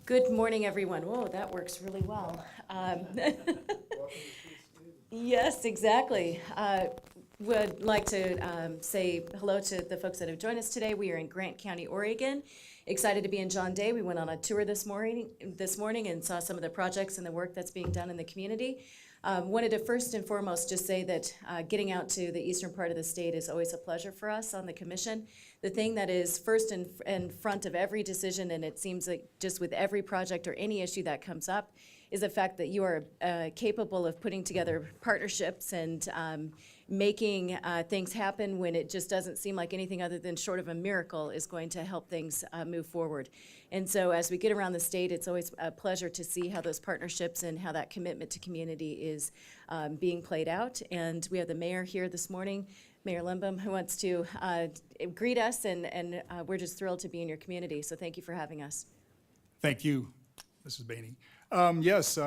Good morning, everyone. Whoa, that works really well. Yes, exactly. Would like to say hello to the folks that have joined us today. We are in Grant County, Oregon. Excited to be in John Day. We went on a tour this morning and saw some of the projects and the work that's being done in the community. Wanted to first and foremost just say that getting out to the eastern part of the state is always a pleasure for us on the commission. The thing that is first in front of every decision, and it seems like just with every project or any issue that comes up, is the fact that you are capable of putting together partnerships and making things happen when it just doesn't seem like anything other than short of a miracle is going to help things move forward. And so as we get around the state, it's always a pleasure to see how those partnerships and how that commitment to community is being played out. And we have the mayor here this morning, Mayor Limbam, who wants to greet us, and we're just thrilled to be in your community. So thank you for having us. Thank you, Mrs. Bainey. Yes,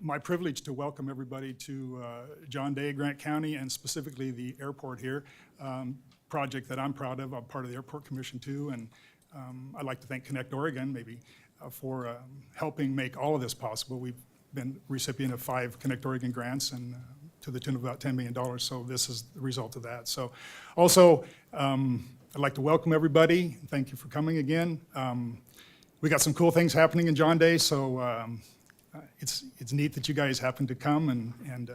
my privilege to welcome everybody to John Day, Grant County, and specifically the airport here. Project that I'm proud of. I'm part of the Airport Commission too, and I'd like to thank Connect Oregon maybe for helping make all of this possible. We've been recipient of 5 Connect Oregon grants and to the tune of about $10 million, so this is the result of that. So also, I'd like to welcome everybody. Thank you for coming again. We got some cool things happening in John Day, so it's neat that you guys happen to come and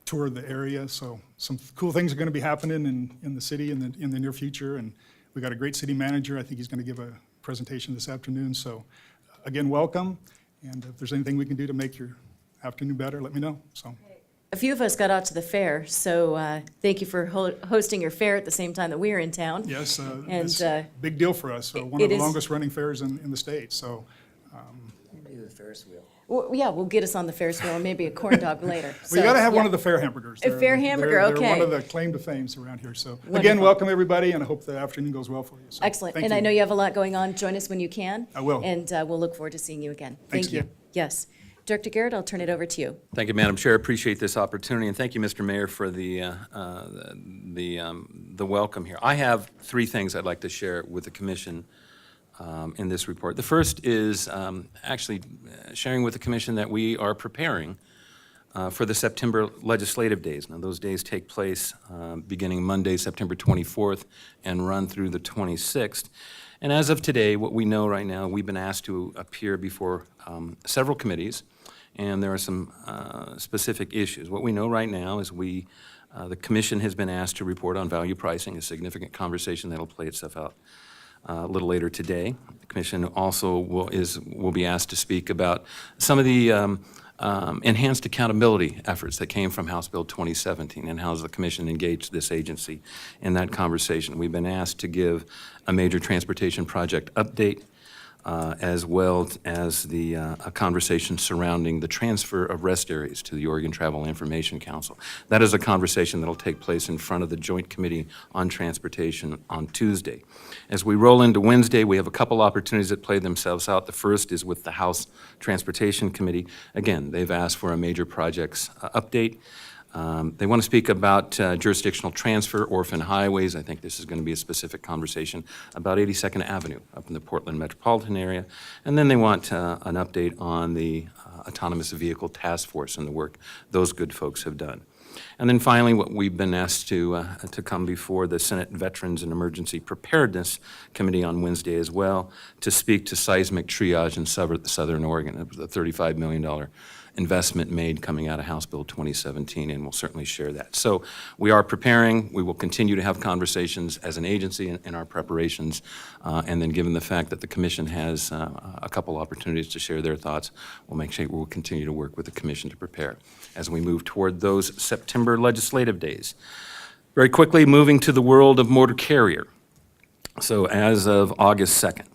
tour the area. So some cool things are going to be happening in the city in the near future, and we got a great city manager. I think he's going to give a presentation this afternoon. So again, welcome, and if there's anything we can do to make your afternoon better, let me know. So. A few of us got out to the fair, so thank you for hosting your fair at the same time that we were in town. Yes, it's a big deal for us. One of the longest running fairs in the state. So, maybe the Ferris wheel. Well, yeah, we'll get us on the Ferris wheel and maybe a corn dog later. Well, you got to have one of the fair hamburgers. A fair hamburger, okay. They're one of the claim to fames around here. So again, welcome everybody, and I hope the afternoon goes well for you. So, excellent. And I know you have a lot going on. Join us when you can. I will. And we'll look forward to seeing you again. Thanks Thank you. again. Yes. Director Garrett, I'll turn it over to you. Thank you, Madam Chair. Appreciate this opportunity, and thank you, Mr. Mayor, for the welcome here. I have 3 things I'd like to share with the Commission in this report. The first is actually sharing with the Commission that we are preparing for the September legislative days. Now, those days take place beginning Monday, September 24th, and run through the 26th. And as of today, what we know right now, we've been asked to appear before several committees, and there are some specific issues. What we know right now is the Commission has been asked to report on value pricing, a significant conversation that'll play itself out a little later today. The Commission also will be asked to speak about some of the enhanced accountability efforts that came from House Bill 2017 and how the Commission engaged this agency in that conversation. We've been asked to give a major transportation project update, as well as a conversation surrounding the transfer of rest areas to the Oregon Travel Information Council. That is a conversation that will take place in front of the Joint Committee on Transportation on Tuesday. As we roll into Wednesday, we have a couple opportunities that play themselves out. The first is with the House Transportation Committee. Again, they've asked for a major projects update. They want to speak about jurisdictional transfer, orphan highways. I think this is going to be a specific conversation about 82nd Avenue up in the Portland Metropolitan area. And then they want an update on the Autonomous Vehicle Task Force and the work those good folks have done. And then finally, what we've been asked to come before the Senate Veterans and Emergency Preparedness Committee on Wednesday as well to speak to seismic triage in Southern Oregon. It was a $35 million investment made coming out of House Bill 2017, and we'll certainly share that. So we are preparing. We will continue to have conversations as an agency in our preparations, and then given the fact that the Commission has a couple opportunities to share their thoughts, we'll make sure we'll continue to work with the Commission to prepare as we move toward those September legislative days. Very quickly, moving to the world of motor carrier. So as of August 2nd,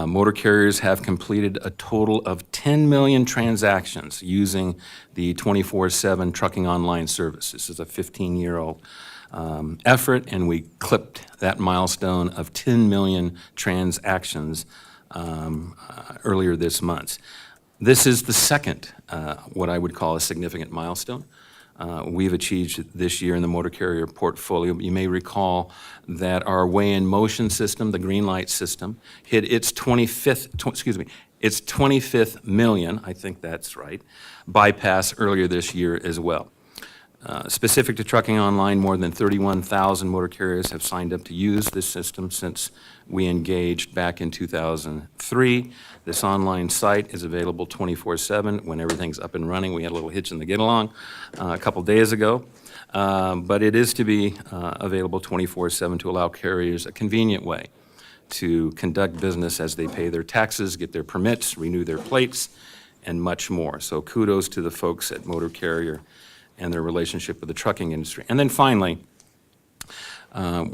motor carriers have completed a total of 10 million transactions using the 24/7 trucking online service. This is a 15-year-old effort, and we clipped that milestone of 10 million transactions earlier this month. This is the second, what I would call a significant milestone. we've achieved this year in the motor carrier portfolio. You may recall that our weigh-in motion system, the green light system, hit its 25th million, I think that's right, bypass earlier this year as well. Specific to Trucking Online, more than 31,000 motor carriers have signed up to use this system since we engaged back in 2003. This online site is available 24/7 when everything's up and running. We had a little hitch in the get-along a couple days ago, but it is to be available 24/7 to allow carriers a convenient way to conduct business as they pay their taxes, get their permits, renew their plates, and much more. So kudos to the folks at Motor Carrier and their relationship with the trucking industry. And then finally, the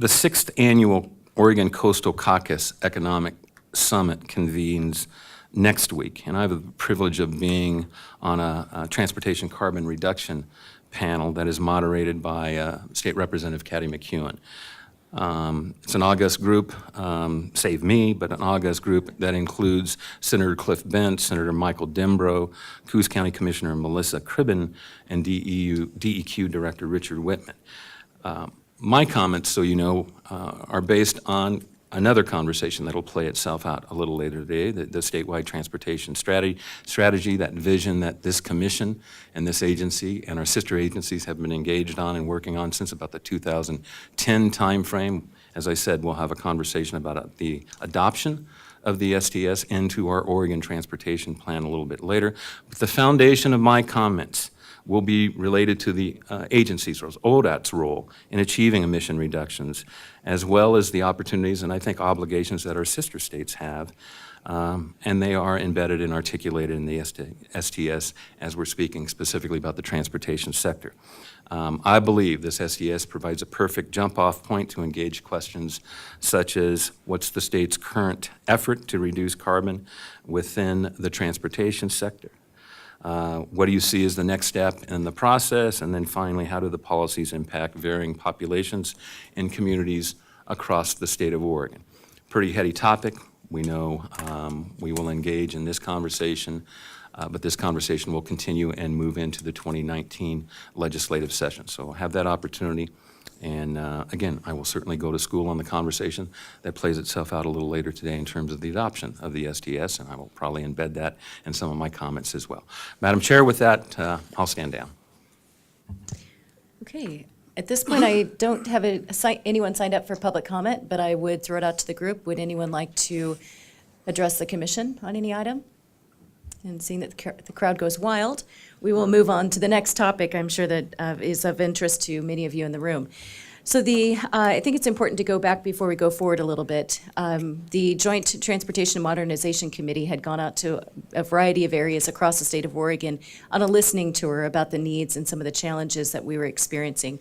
6th Annual Oregon Coastal Caucus Economic Summit convenes next week, and I have the privilege of being on a transportation carbon reduction panel that is moderated by State Representative Catty McEwen. It's an august group, save me, but an august group that includes Senator Cliff Bent, Senator Michael Dembro, Coos County Commissioner Melissa Cribben, and DEQ Director Richard Whitman. My comments, so you know, are based on another conversation that'll play itself out a little later today, the statewide transportation strategy, that vision that this commission and this agency and our sister agencies have been engaged on and working on since about the 2010 timeframe. As I said, we'll have a conversation about the adoption of the STS into our Oregon Transportation Plan a little bit later. But the foundation of my comments will be related to the agency's roles, ODOT's role in achieving emission reductions, as well as the opportunities and I think obligations that our sister states have, and they are embedded and articulated in the STS as we're speaking specifically about the transportation sector. I believe this STS provides a perfect jump-off point to engage questions such as what's the state's current effort to reduce carbon within the transportation sector? What do you see as the next step in the process? And then finally, how do the policies impact varying populations and communities across the state of Oregon? Pretty heady topic. We know we will engage in this conversation, but this conversation will continue and move into the 2019 legislative session. So I'll have that opportunity. And again, I will certainly go to school on the conversation that plays itself out a little later today in terms of the adoption of the STS, and I will probably embed that in some of my comments as well. Madam Chair, with that, I'll stand down. Okay. At this point, I don't have anyone signed up for public comment, but I would throw it out to the group. Would anyone like to address the commission on any item? And seeing that the crowd goes wild, we will move on to the next topic I'm sure that is of interest to many of you in the room. So I think it's important to go back before we go forward a little bit. The Joint Transportation and Modernization Committee had gone out to a variety of areas across the state of Oregon on a listening tour about the needs and some of the challenges that we were experiencing.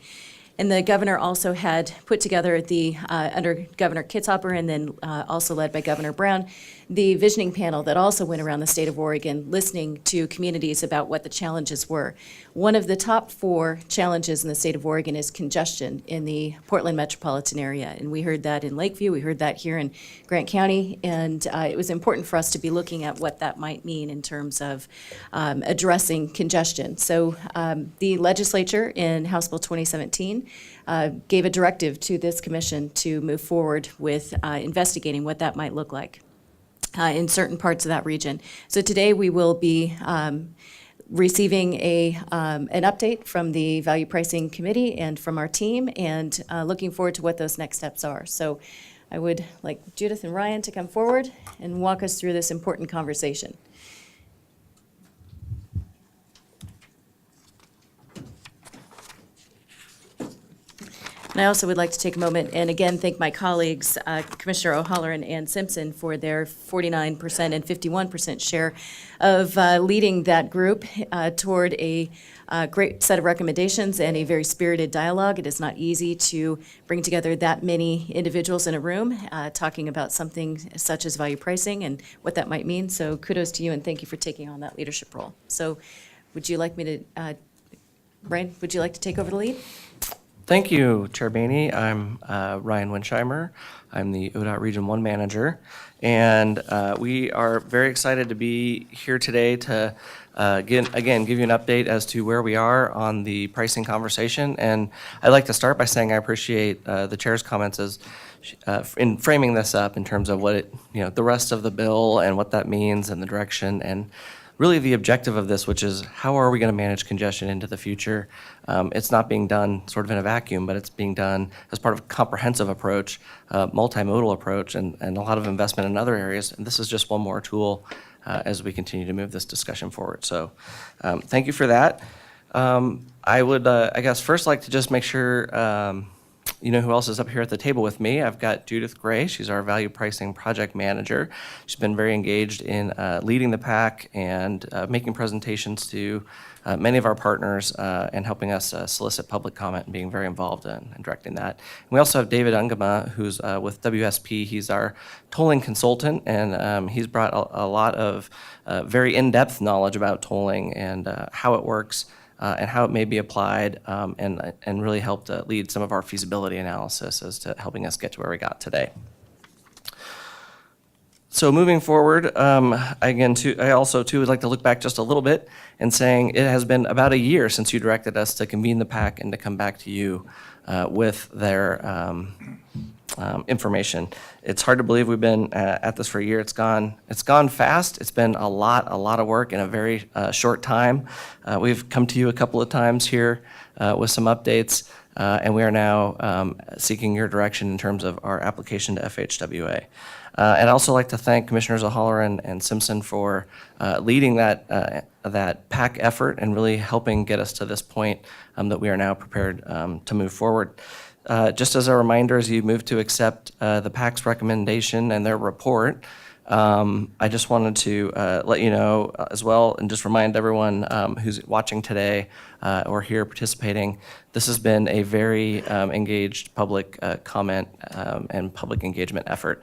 And the governor also had put together under Governor Kitzhaber and then also led by Governor Brown, the visioning panel that also went around the state of Oregon listening to communities about what the challenges were. One of the top 4 challenges in the state of Oregon is congestion in the Portland metropolitan area. And we heard that in Lakeview, we heard that here in Grant County, and it was important for us to be looking at what that might mean in terms of addressing congestion. So the legislature in House Bill 2017 gave a directive to this commission to move forward with investigating what that might look like in certain parts of that region. So today we will be receiving an update from the Value Pricing Committee and from our team, and looking forward to what those next steps are. So I would like Judith and Ryan to come forward and walk us through this important conversation. And I also would like to take a moment and again thank my colleagues, Commissioner O'Halloran and Simpson, for their 49% and 51% share of leading that group toward a great set of recommendations and a very spirited dialogue. It is not easy to bring together that many individuals in a room talking about something such as value pricing and what that might mean. So kudos to you and thank you for taking on that leadership role. So would you like me to, Brian, would you like to take over the lead? Thank you, Chair Boehne. I'm Ryan Winsheimer. I'm the Odot Region 1 Manager. And we are very excited to be here today to, give you an update as to where we are on the pricing conversation. And I'd like to start by saying I appreciate the Chair's comments as in framing this up in terms of what the rest of the bill and what that means and the direction and really the objective of this, which is how are we going to manage congestion into the future? It's not being done sort of in a vacuum, but it's being done as part of a comprehensive approach, multimodal approach, and a lot of investment in other areas. And this is just one more tool as we continue to move this discussion forward. So thank you for that. I would, I guess, first like to just make sure you know who else is up here at the table with me. I've got Judith Gray. She's our value pricing project manager. She's been very engaged in leading the pack and making presentations to many of our partners and helping us solicit public comment and being very involved in directing that. And we also have David Ungama, who's with WSP. He's our tolling consultant, and he's brought a lot of very in-depth knowledge about tolling and how it works, and how it may be applied, and really helped lead some of our feasibility analysis as to helping us get to where we got today. So moving forward, I also would like to look back just a little bit and saying it has been about a year since you directed us to convene the PAC and to come back to you with their information. It's hard to believe we've been at this for a year. It's gone fast. It's been a lot of work in a very short time. We've come to you a couple of times here with some updates, and we are now seeking your direction in terms of our application to FHWA. And I'd also like to thank Commissioners O'Halloran and Simpson for leading that PAC effort and really helping get us to this point that we are now prepared to move forward. Just as a reminder, as you move to accept the PAC's recommendation and their report, I just wanted to let you know as well and just remind everyone who's watching today or here participating, this has been a very engaged public comment and public engagement effort.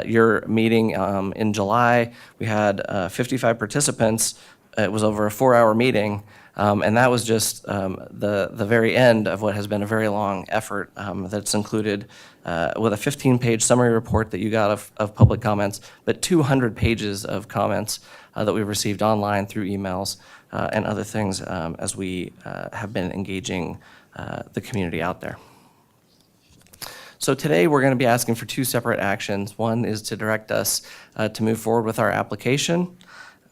Your meeting in July, we had 55 participants. It was over a 4-hour meeting. And that was just the very end of what has been a very long effort that's included with a 15-page summary report that you got of public comments, but 200 pages of comments that we've received online through emails and other things as we have been engaging the community out there. So today we're going to be asking for 2 separate actions. One is to direct us to move forward with our application.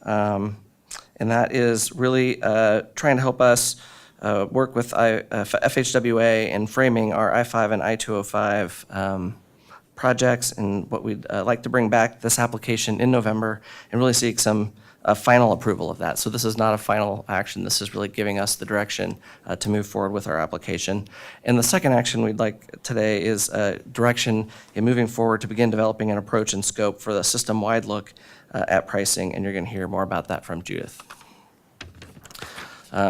And that is really trying to help us work with FHWA in framing our I-5 and I-205 projects and what we'd like to bring back this application in November and really seek some final approval of that. So this is not a final action. This is really giving us the direction to move forward with our application. And the second action we'd like today is direction in moving forward to begin developing an approach and scope for the system-wide look at pricing, and you're going to hear more about that from Judith.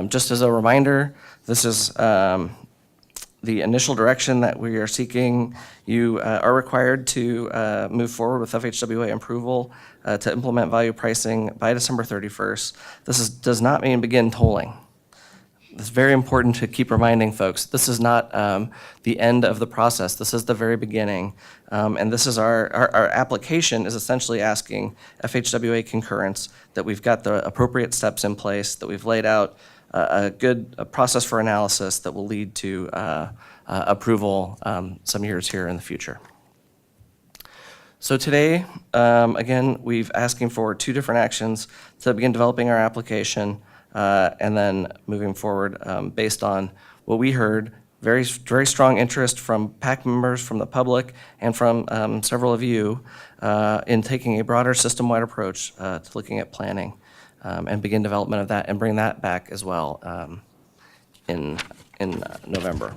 Just as a reminder, this is the initial direction that we are seeking. You are required to move forward with FHWA approval to implement value pricing by December 31st. This does not mean begin tolling. It's very important to keep reminding folks, this is not the end of the process. This is the very beginning. And this is our application is essentially asking FHWA concurrence that we've got the appropriate steps in place, that we've laid out a good process for analysis that will lead to approval some years here in the future. So today, again, we've asking for 2 different actions to begin developing our application and then moving forward based on what we heard, very strong interest from PAC members, from the public, and from several of you in taking a broader system-wide approach to looking at planning and begin development of that and bring that back as well in November.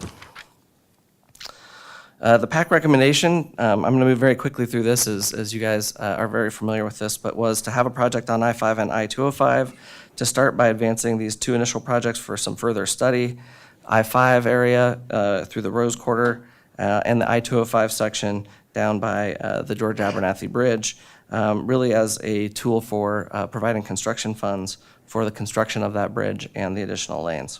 The PAC recommendation, I'm going to move very quickly through this as you guys are very familiar with this, but was to have a project on I-5 and I-205 to start by advancing these 2 initial projects for some further study. I-5 area through the Rose Quarter and the I-205 section down by the George Abernathy Bridge, really as a tool for providing construction funds for the construction of that bridge and the additional lanes.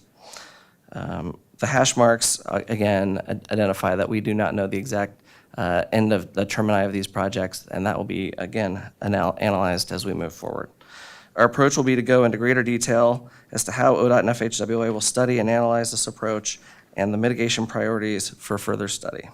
The hash marks, again, identify that we do not know the exact end of the termini of these projects, and that will be, again, analyzed as we move forward. Our approach will be to go into greater detail as to how ODOT and FHWA will study and analyze this approach and the mitigation priorities for further study.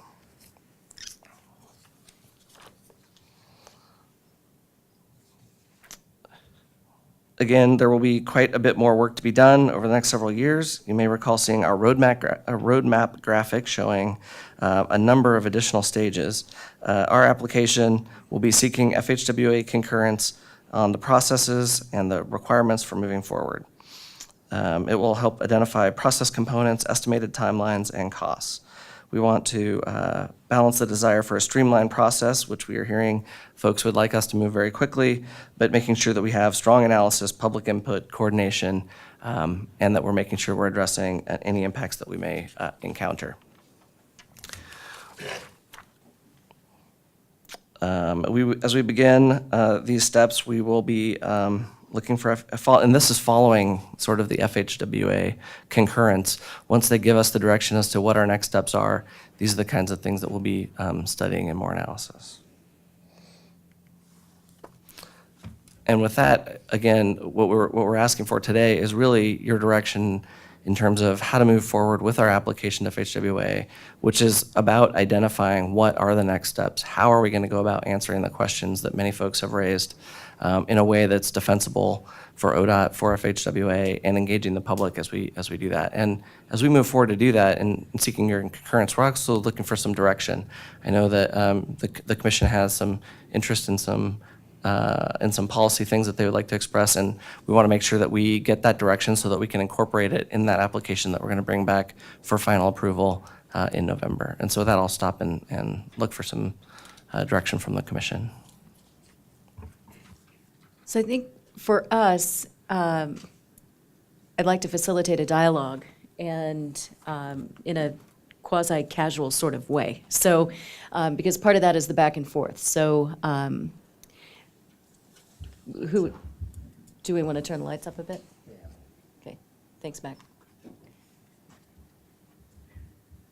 Again, there will be quite a bit more work to be done over the next several years. You may recall seeing our roadmap graphic showing a number of additional stages. Our application will be seeking FHWA concurrence on the processes and the requirements for moving forward. It will help identify process components, estimated timelines, and costs. We want to balance the desire for a streamlined process, which we are hearing folks would like us to move very quickly, but making sure that we have strong analysis, public input, coordination, and that we're making sure we're addressing any impacts that we may encounter. As we begin these steps, we will be looking for, and this is following sort of the FHWA concurrence. Once they give us the direction as to what our next steps are, these are the kinds of things that we'll be studying in more analysis. And with that, again, what we're asking for today is really your direction in terms of how to move forward with our application to FHWA, which is about identifying what are the next steps. How are we going to go about answering the questions that many folks have raised in a way that's defensible for ODOT, for FHWA, and engaging the public as we do that. And as we move forward to do that and seeking your concurrence, we're also looking for some direction. I know that the commission has some interest in some policy things that they would like to express, and we want to make sure that we get that direction so that we can incorporate it in that application that we're going to bring back for final approval in November. And so with that, I'll stop and look for some direction from the commission. So I think for us, I'd like to facilitate a dialogue and in a quasi-casual sort of way. So, because part of that is the back and forth. So, do we want to turn the lights up a bit? Yeah. Okay, thanks, Mac.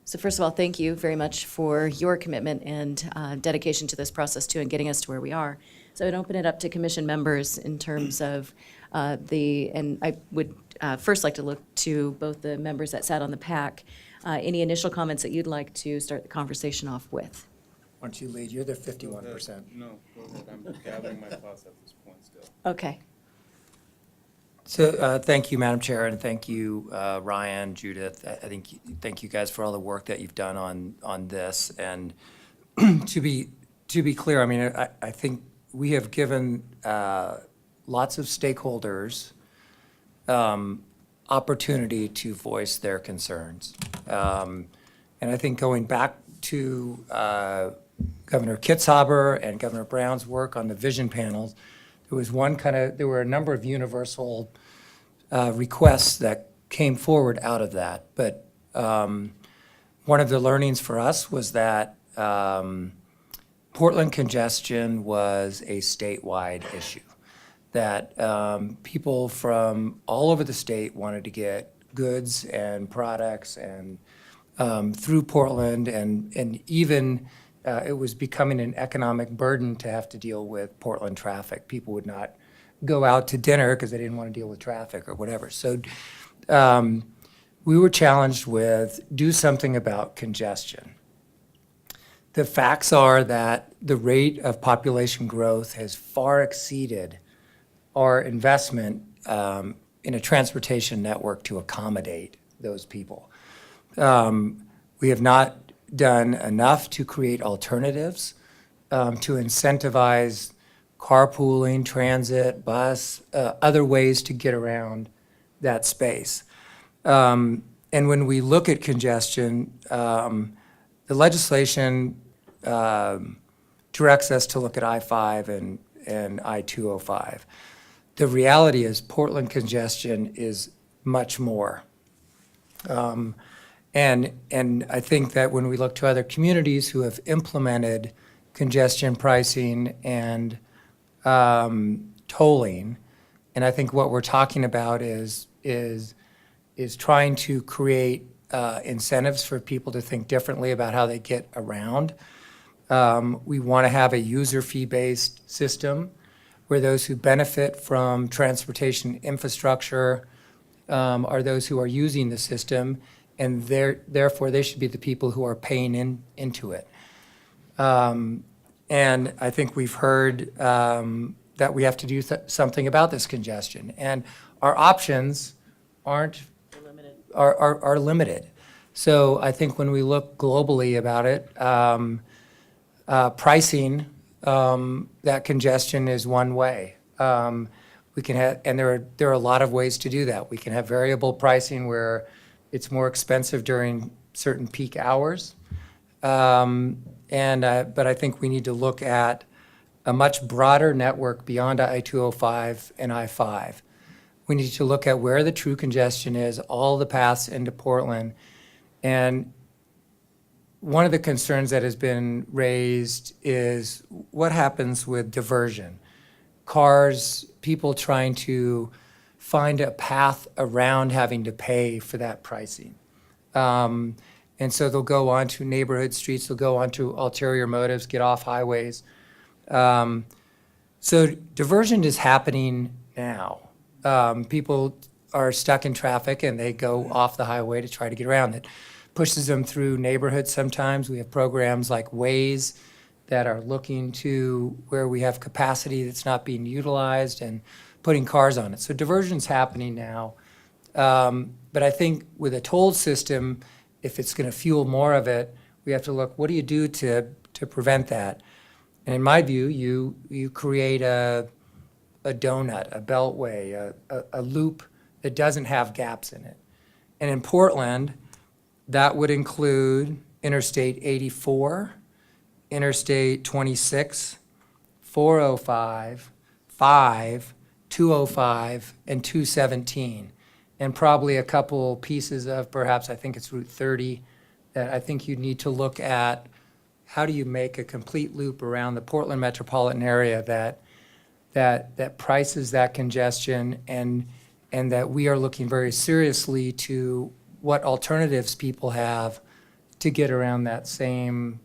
So first of all, thank you very much for your commitment and dedication to this process too, and getting us to where we are. So I'd open it up to commission members in terms of and I would first like to look to both the members that sat on the PAC. Any initial comments that you'd like to start the conversation off with? Why don't you lead? You're the 51%. No, go ahead. I'm gathering my thoughts at this point still. Okay. So thank you, Madam Chair, and thank you, Ryan, Judith. Thank you guys for all the work that you've done on this. And to be clear, I mean, I think we have given lots of stakeholders opportunity to voice their concerns. And I think going back to Governor Kitzhaber and Governor Brown's work on the vision panels, there were a number of universal requests that came forward out of that. But one of the learnings for us was that Portland congestion was a statewide issue, that people from all over the state wanted to get goods and products and through Portland, and even it was becoming an economic burden to have to deal with Portland traffic. People would not go out to dinner because they didn't want to deal with traffic or whatever. So we were challenged with do something about congestion. The facts are that the rate of population growth has far exceeded our investment in a transportation network to accommodate those people. We have not done enough to create alternatives, to incentivize carpooling, transit, bus, other ways to get around that space. And when we look at congestion, the legislation directs us to look at I-5 and I-205. The reality is Portland congestion is much more. And I think that when we look to other communities who have implemented congestion pricing and tolling, and I think what we're talking about is trying to create incentives for people to think differently about how they get around. We want to have a user fee-based system where those who benefit from transportation infrastructure are those who are using the system, and therefore they should be the people who are paying into it. And I think we've heard that we have to do something about this congestion, and our options are limited. So I think when we look globally about it, pricing that congestion is one way. We can have, and there are a lot of ways to do that. We can have variable pricing where it's more expensive during certain peak hours. But I think we need to look at a much broader network beyond I-205 and I-5. We need to look at where the true congestion is, all the paths into Portland. And one of the concerns that has been raised is what happens with diversion. Cars, people trying to find a path around having to pay for that pricing. And so they'll go onto neighborhood streets, they'll go onto ulterior motives, get off highways. So diversion is happening now. People are stuck in traffic and they go off the highway to try to get around it. Pushes them through neighborhoods sometimes. We have programs like Waze that are looking to where we have capacity that's not being utilized and putting cars on it. So diversion's happening now. But I think with a toll system, if it's going to fuel more of it, we have to look, what do you do to prevent that? And in my view, you create a donut, a beltway, a loop that doesn't have gaps in it. And in Portland, that would include Interstate 84, Interstate 26, 405, 5, 205, and 217. And probably a couple pieces of perhaps, I think it's Route 30, that I think you need to look at. How do you make a complete loop around the Portland metropolitan area that prices that congestion, and that we are looking very seriously to what alternatives people have to get around that same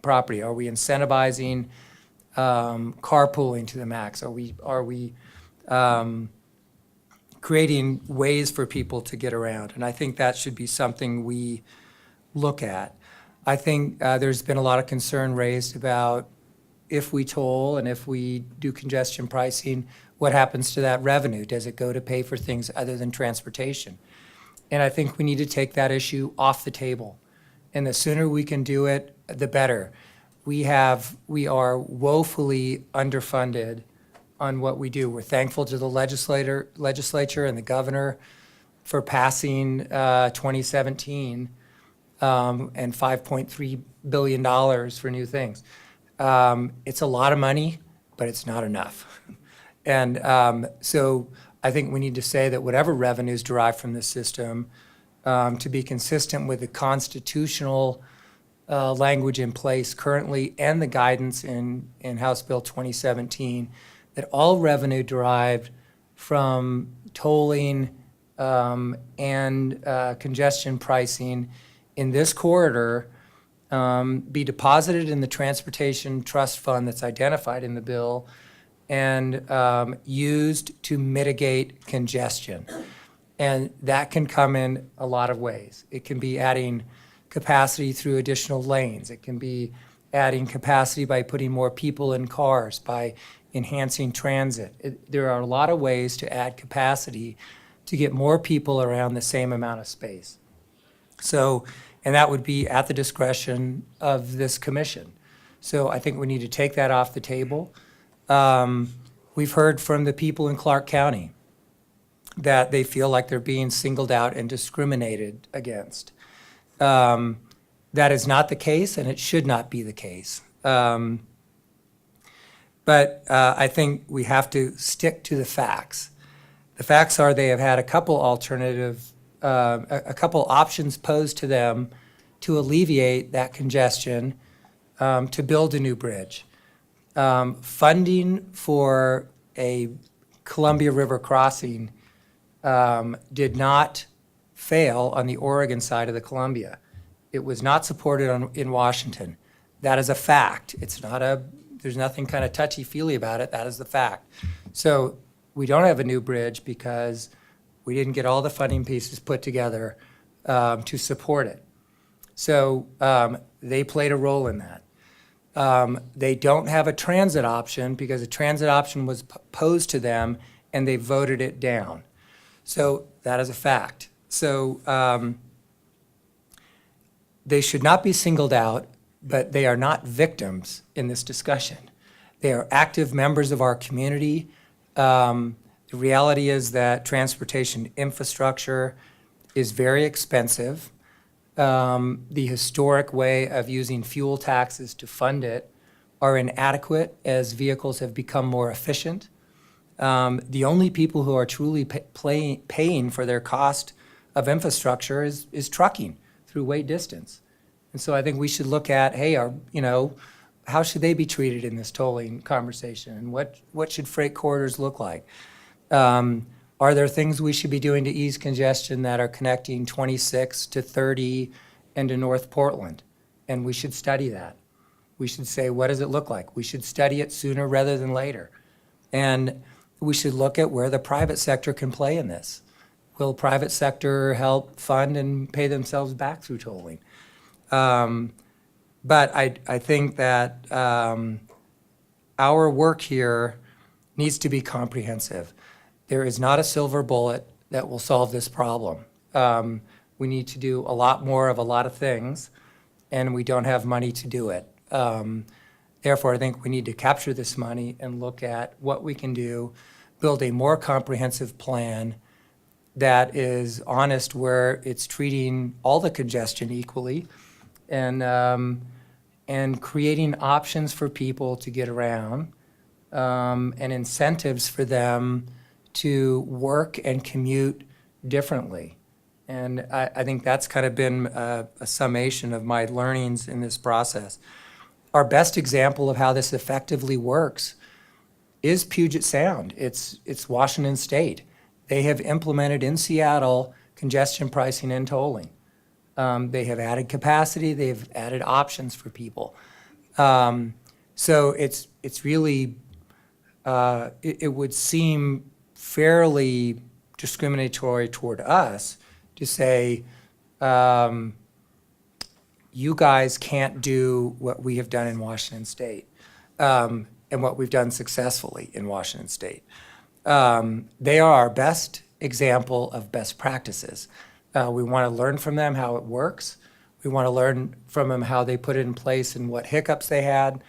property? Are we incentivizing carpooling to the max? Are we creating ways for people to get around? And I think that should be something we look at. I think there's been a lot of concern raised about if we toll and if we do congestion pricing, what happens to that revenue? Does it go to pay for things other than transportation? And I think we need to take that issue off the table. And the sooner we can do it, the better. We are woefully underfunded on what we do. We're thankful to the legislature and the governor for passing 2017 and $5.3 billion for new things. It's a lot of money, but it's not enough. And so I think we need to say that whatever revenues derived from this system, to be consistent with the constitutional language in place currently and the guidance in House Bill 2017, that all revenue derived from tolling and congestion pricing in this corridor be deposited in the Transportation Trust Fund that's identified in the bill and used to mitigate congestion. And that can come in a lot of ways. It can be adding capacity through additional lanes. It can be adding capacity by putting more people in cars, by enhancing transit. There are a lot of ways to add capacity to get more people around the same amount of space. So, and that would be at the discretion of this commission. So I think we need to take that off the table. We've heard from the people in Clark County that they feel like they're being singled out and discriminated against. That is not the case, and it should not be the case. But I think we have to stick to the facts. The facts are they have had a couple options posed to them to alleviate that congestion, to build a new bridge. Funding for a Columbia River crossing did not fail on the Oregon side of the Columbia. It was not supported in Washington. That is a fact. There's nothing kind of touchy-feely about it. That is the fact. So we don't have a new bridge because we didn't get all the funding pieces put together to support it. So they played a role in that. They don't have a transit option because a transit option was posed to them and they voted it down. So that is a fact. So they should not be singled out, but they are not victims in this discussion. They are active members of our community. The reality is that transportation infrastructure is very expensive. The historic way of using fuel taxes to fund it are inadequate as vehicles have become more efficient. The only people who are truly paying for their cost of infrastructure is trucking through weight distance. And so I think we should look at, hey, how should they be treated in this tolling conversation? And what should freight corridors look like? Are there things we should be doing to ease congestion that are connecting 26 to 30 and to North Portland? And we should study that. We should say, what does it look like? We should study it sooner rather than later. And we should look at where the private sector can play in this. Will private sector help fund and pay themselves back through tolling? But I think that our work here needs to be comprehensive. There is not a silver bullet that will solve this problem. We need to do a lot more of a lot of things, and we don't have money to do it. Therefore, I think we need to capture this money and look at what we can do, build a more comprehensive plan that is honest where it's treating all the congestion equally, and creating options for people to get around, and incentives for them to work and commute differently. And I think that's kind of been a summation of my learnings in this process. Our best example of how this effectively works is Puget Sound. It's Washington State. They have implemented in Seattle congestion pricing and tolling. They have added capacity, they've added options for people. So it's really, it would seem fairly discriminatory toward us to say, you guys can't do what we have done in Washington State, and what we've done successfully in Washington State. They are our best example of best practices. We want to learn from them how it works. We want to learn from them how they put it in place and what hiccups they had.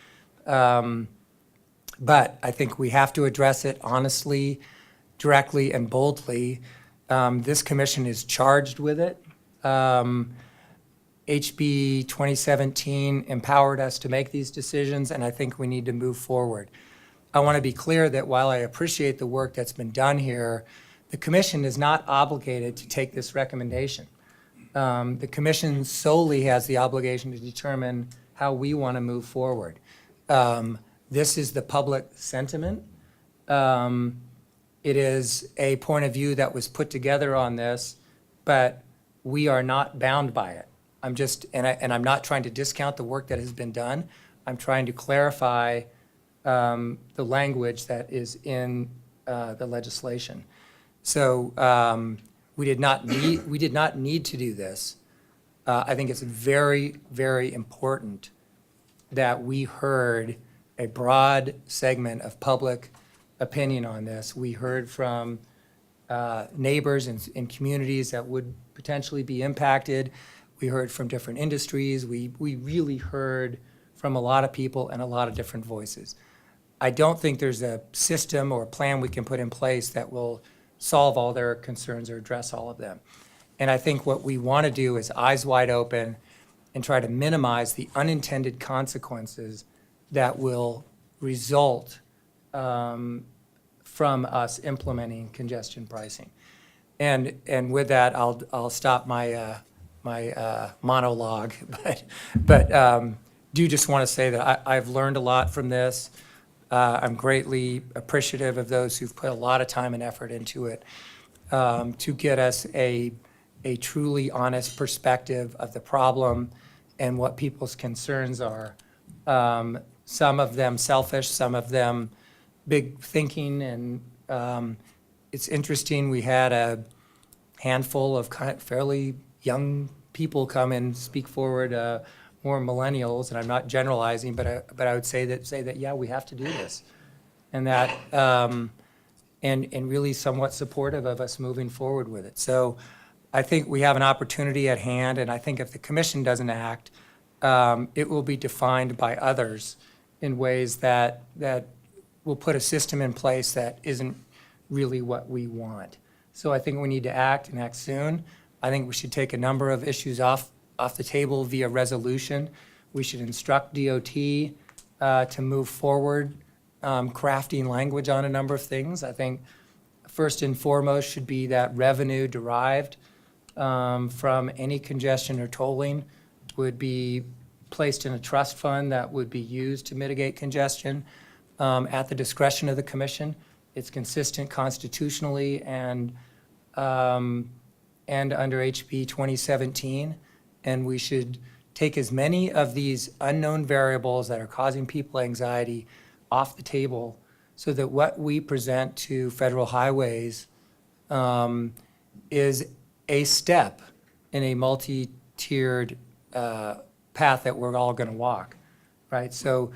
But I think we have to address it honestly, directly, and boldly. This commission is charged with it. HB 2017 empowered us to make these decisions, and I think we need to move forward. I want to be clear that while I appreciate the work that's been done here, the commission is not obligated to take this recommendation. The commission solely has the obligation to determine how we want to move forward. This is the public sentiment. It is a point of view that was put together on this, but we are not bound by it. I'm not trying to discount the work that has been done. I'm trying to clarify the language that is in the legislation. So we did not need to do this. I think it's very, very important that we heard a broad segment of public opinion on this. We heard from neighbors in communities that would potentially be impacted. We heard from different industries. We really heard from a lot of people and a lot of different voices. I don't think there's a system or a plan we can put in place that will solve all their concerns or address all of them. And I think what we want to do is eyes wide open and try to minimize the unintended consequences that will result from us implementing congestion pricing. And with that, I'll stop my monologue, but do just want to say that I've learned a lot from this. I'm greatly appreciative of those who've put a lot of time and effort into it to get us a a truly honest perspective of the problem and what people's concerns are. Some of them selfish, some of them big thinking, and it's interesting, we had a handful of fairly young people come and speak forward, more millennials, and I'm not generalizing, but I would say that, yeah, we have to do this. And that, and really somewhat supportive of us moving forward with it. So I think we have an opportunity at hand, and I think if the commission doesn't act, it will be defined by others in ways that will put a system in place that isn't really what we want. So I think we need to act and act soon. I think we should take a number of issues off the table via resolution. We should instruct DOT to move forward, crafting language on a number of things. I think first and foremost should be that revenue derived from any congestion or tolling would be placed in a trust fund that would be used to mitigate congestion at the discretion of the commission. It's consistent constitutionally and under HB 2017. And we should take as many of these unknown variables that are causing people anxiety off the table so that what we present to federal highways is a step in a multi-tiered path that we're all going to walk, right? So,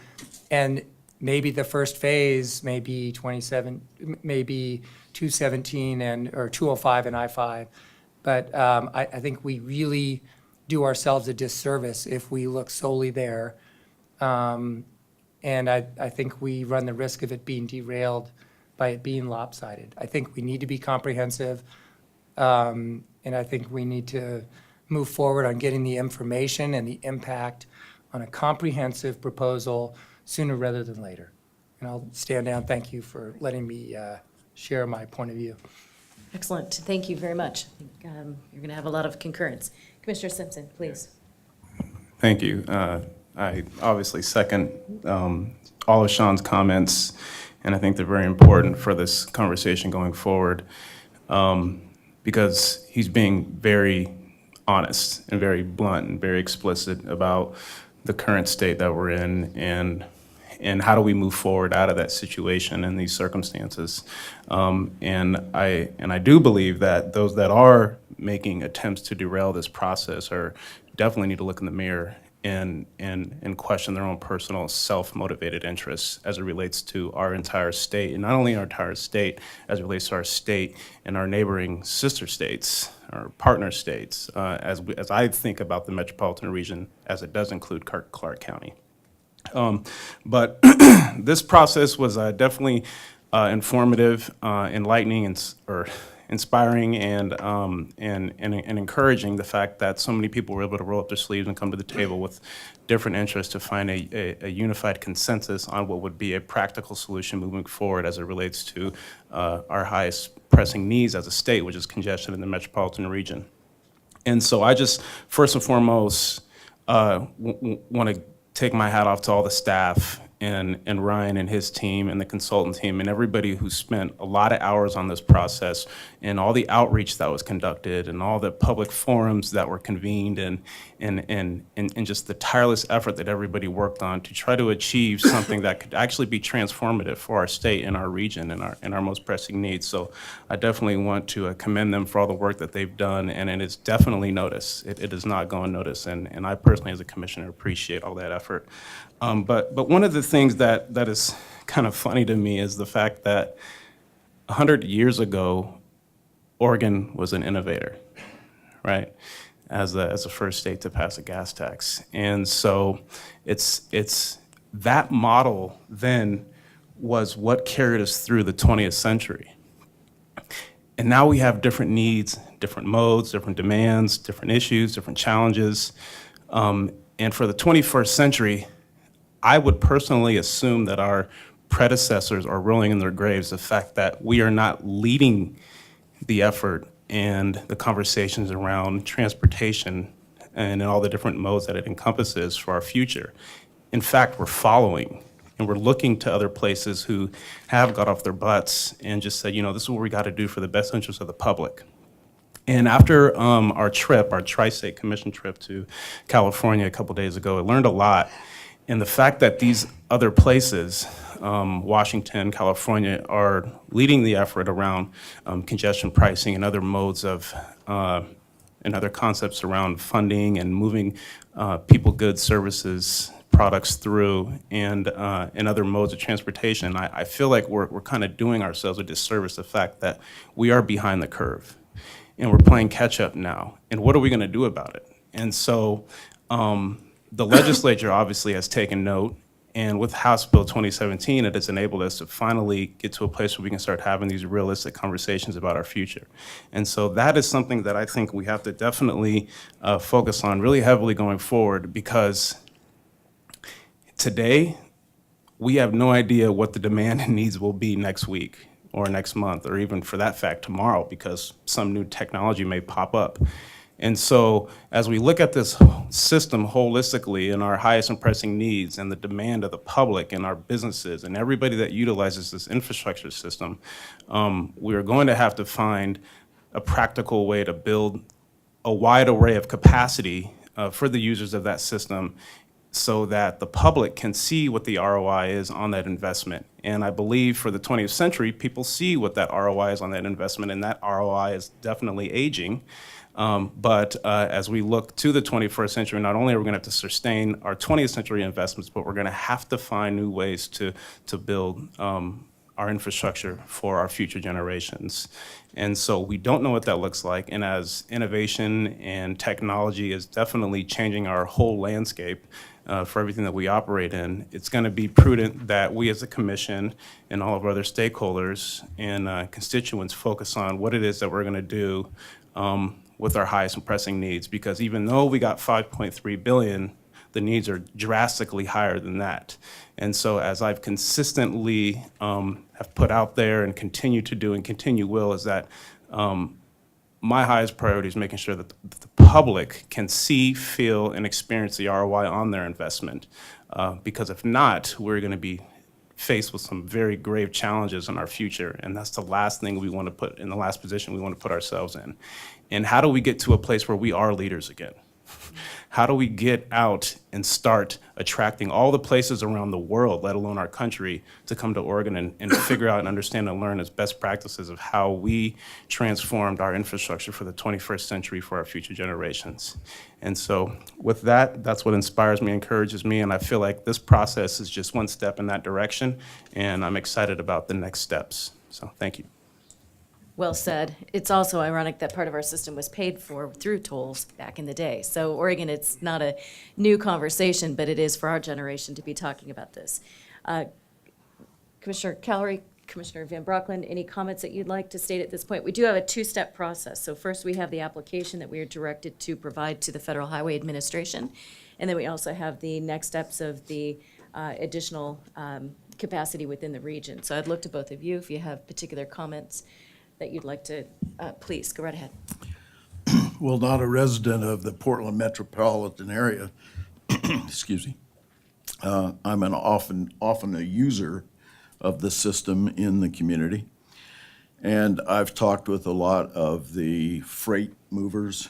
and maybe the first phase may be 217 or 205 and I-5, but I think we really do ourselves a disservice if we look solely there. And I think we run the risk of it being derailed by it being lopsided. I think we need to be comprehensive, and I think we need to move forward on getting the information and the impact on a comprehensive proposal sooner rather than later. And I'll stand down. Thank you for letting me share my point of view. Excellent. Thank you very much. I think you're going to have a lot of concurrence. Commissioner Simpson, please. Thank you. I obviously second all of Sean's comments, and I think they're very important for this conversation going forward because he's being very honest and very blunt and very explicit about the current state that we're in and how do we move forward out of that situation and these circumstances. And I do believe that those that are making attempts to derail this process are definitely need to look in the mirror and question their own personal self-motivated interests as it relates to our entire state, and not only our entire state, as it relates to our state and our neighboring sister states, our partner states, as I think about the metropolitan region, as it does include Clark County. But this process was definitely informative, enlightening, or inspiring, and encouraging the fact that so many people were able to roll up their sleeves and come to the table with different interests to find a unified consensus on what would be a practical solution moving forward as it relates to our highest pressing needs as a state, which is congestion in the metropolitan region. And so I just, first and foremost, want to take my hat off to all the staff and Ryan and his team and the consultant team and everybody who spent a lot of hours on this process and all the outreach that was conducted and all the public forums that were convened and just the tireless effort that everybody worked on to try to achieve something that could actually be transformative for our state and our region and our most pressing needs. So I definitely want to commend them for all the work that they've done, and it is definitely noticed. It is not going unnoticed, and I personally as a commissioner appreciate all that effort. But one of the things that is kind of funny to me is the fact that 100 years ago, Oregon was an innovator, right? As a first state to pass a gas tax. And so it's that model then was what carried us through the 20th century. And now we have different needs, different modes, different demands, different issues, different challenges. And for the 21st century, I would personally assume that our predecessors are rolling in their graves the fact that we are not leading the effort and the conversations around transportation and in all the different modes that it encompasses for our future. In fact, we're following and we're looking to other places who have got off their butts and just said, you know, this is what we got to do for the best interest of the public. And after our trip, our Tri-State Commission trip to California a couple days ago, I learned a lot. And the fact that these other places, Washington, California, are leading the effort around congestion pricing and other modes of, and other concepts around funding and moving people, goods, services, products through, and other modes of transportation, I feel like we're kind of doing ourselves a disservice, the fact that we are behind the curve. And we're playing catch up now. And what are we going to do about it? And so the legislature obviously has taken note. And with House Bill 2017, it has enabled us to finally get to a place where we can start having these realistic conversations about our future. And so that is something that I think we have to definitely focus on really heavily going forward, because today we have no idea what the demand and needs will be next week, or next month, or even for that fact tomorrow, because some new technology may pop up. And so as we look at this system holistically and our highest and pressing needs and the demand of the public and our businesses and everybody that utilizes this infrastructure system, we are going to have to find a practical way to build a wide array of capacity for the users of that system, so that the public can see what the ROI is on that investment. And I believe for the 20th century, people see what that ROI is on that investment, and that ROI is definitely aging. But as we look to the 21st century, not only are we going to have to sustain our 20th century investments, but we're going to have to find new ways to build our infrastructure for our future generations. And so we don't know what that looks like. And as innovation and technology is definitely changing our whole landscape for everything that we operate in, it's going to be prudent that we as a commission and all of our other stakeholders and constituents focus on what it is that we're going to do with our highest and pressing needs. Because even though we got $5.3 billion, the needs are drastically higher than that. And so as I've consistently have put out there and continue to do and continue will, is that my highest priority is making sure that the public can see, feel, and experience the ROI on their investment. Because if not, we're going to be faced with some very grave challenges in our future. And that's the last thing we want to put in, the last position we want to put ourselves in. And how do we get to a place where we are leaders again? How do we get out and start attracting all the places around the world, let alone our country, to come to Oregon and figure out and understand and learn as best practices of how we transformed our infrastructure for the 21st century for our future generations? And so with that, that's what inspires me, encourages me, and I feel like this process is just one step in that direction, and I'm excited about the next steps. So thank you. Well said. It's also ironic that part of our system was paid for through tolls back in the day. So Oregon, it's not a new conversation, but it is for our generation to be talking about this. Commissioner Callery, Commissioner Van Broeklen, any comments that you'd like to state at this point? We do have a two-step process. So first we have the application that we are directed to provide to the Federal Highway Administration. And then we also have the next steps of the additional capacity within the region. So I'd look to both of you if you have particular comments that you'd like to, please, go right ahead. Well, not a resident of the Portland metropolitan area, excuse me. I'm often a user of the system in the community. And I've talked with a lot of the freight movers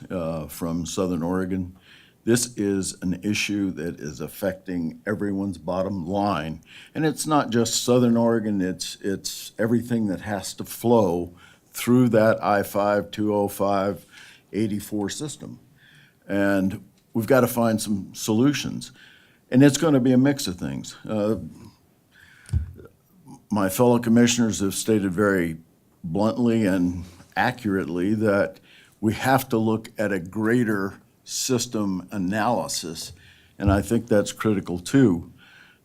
from Southern Oregon. This is an issue that is affecting everyone's bottom line. And it's not just Southern Oregon, it's everything that has to flow through that I-5, 205, 84 system. And we've got to find some solutions. And it's going to be a mix of things. My fellow commissioners have stated very bluntly and accurately that we have to look at a greater system analysis, and I think that's critical too.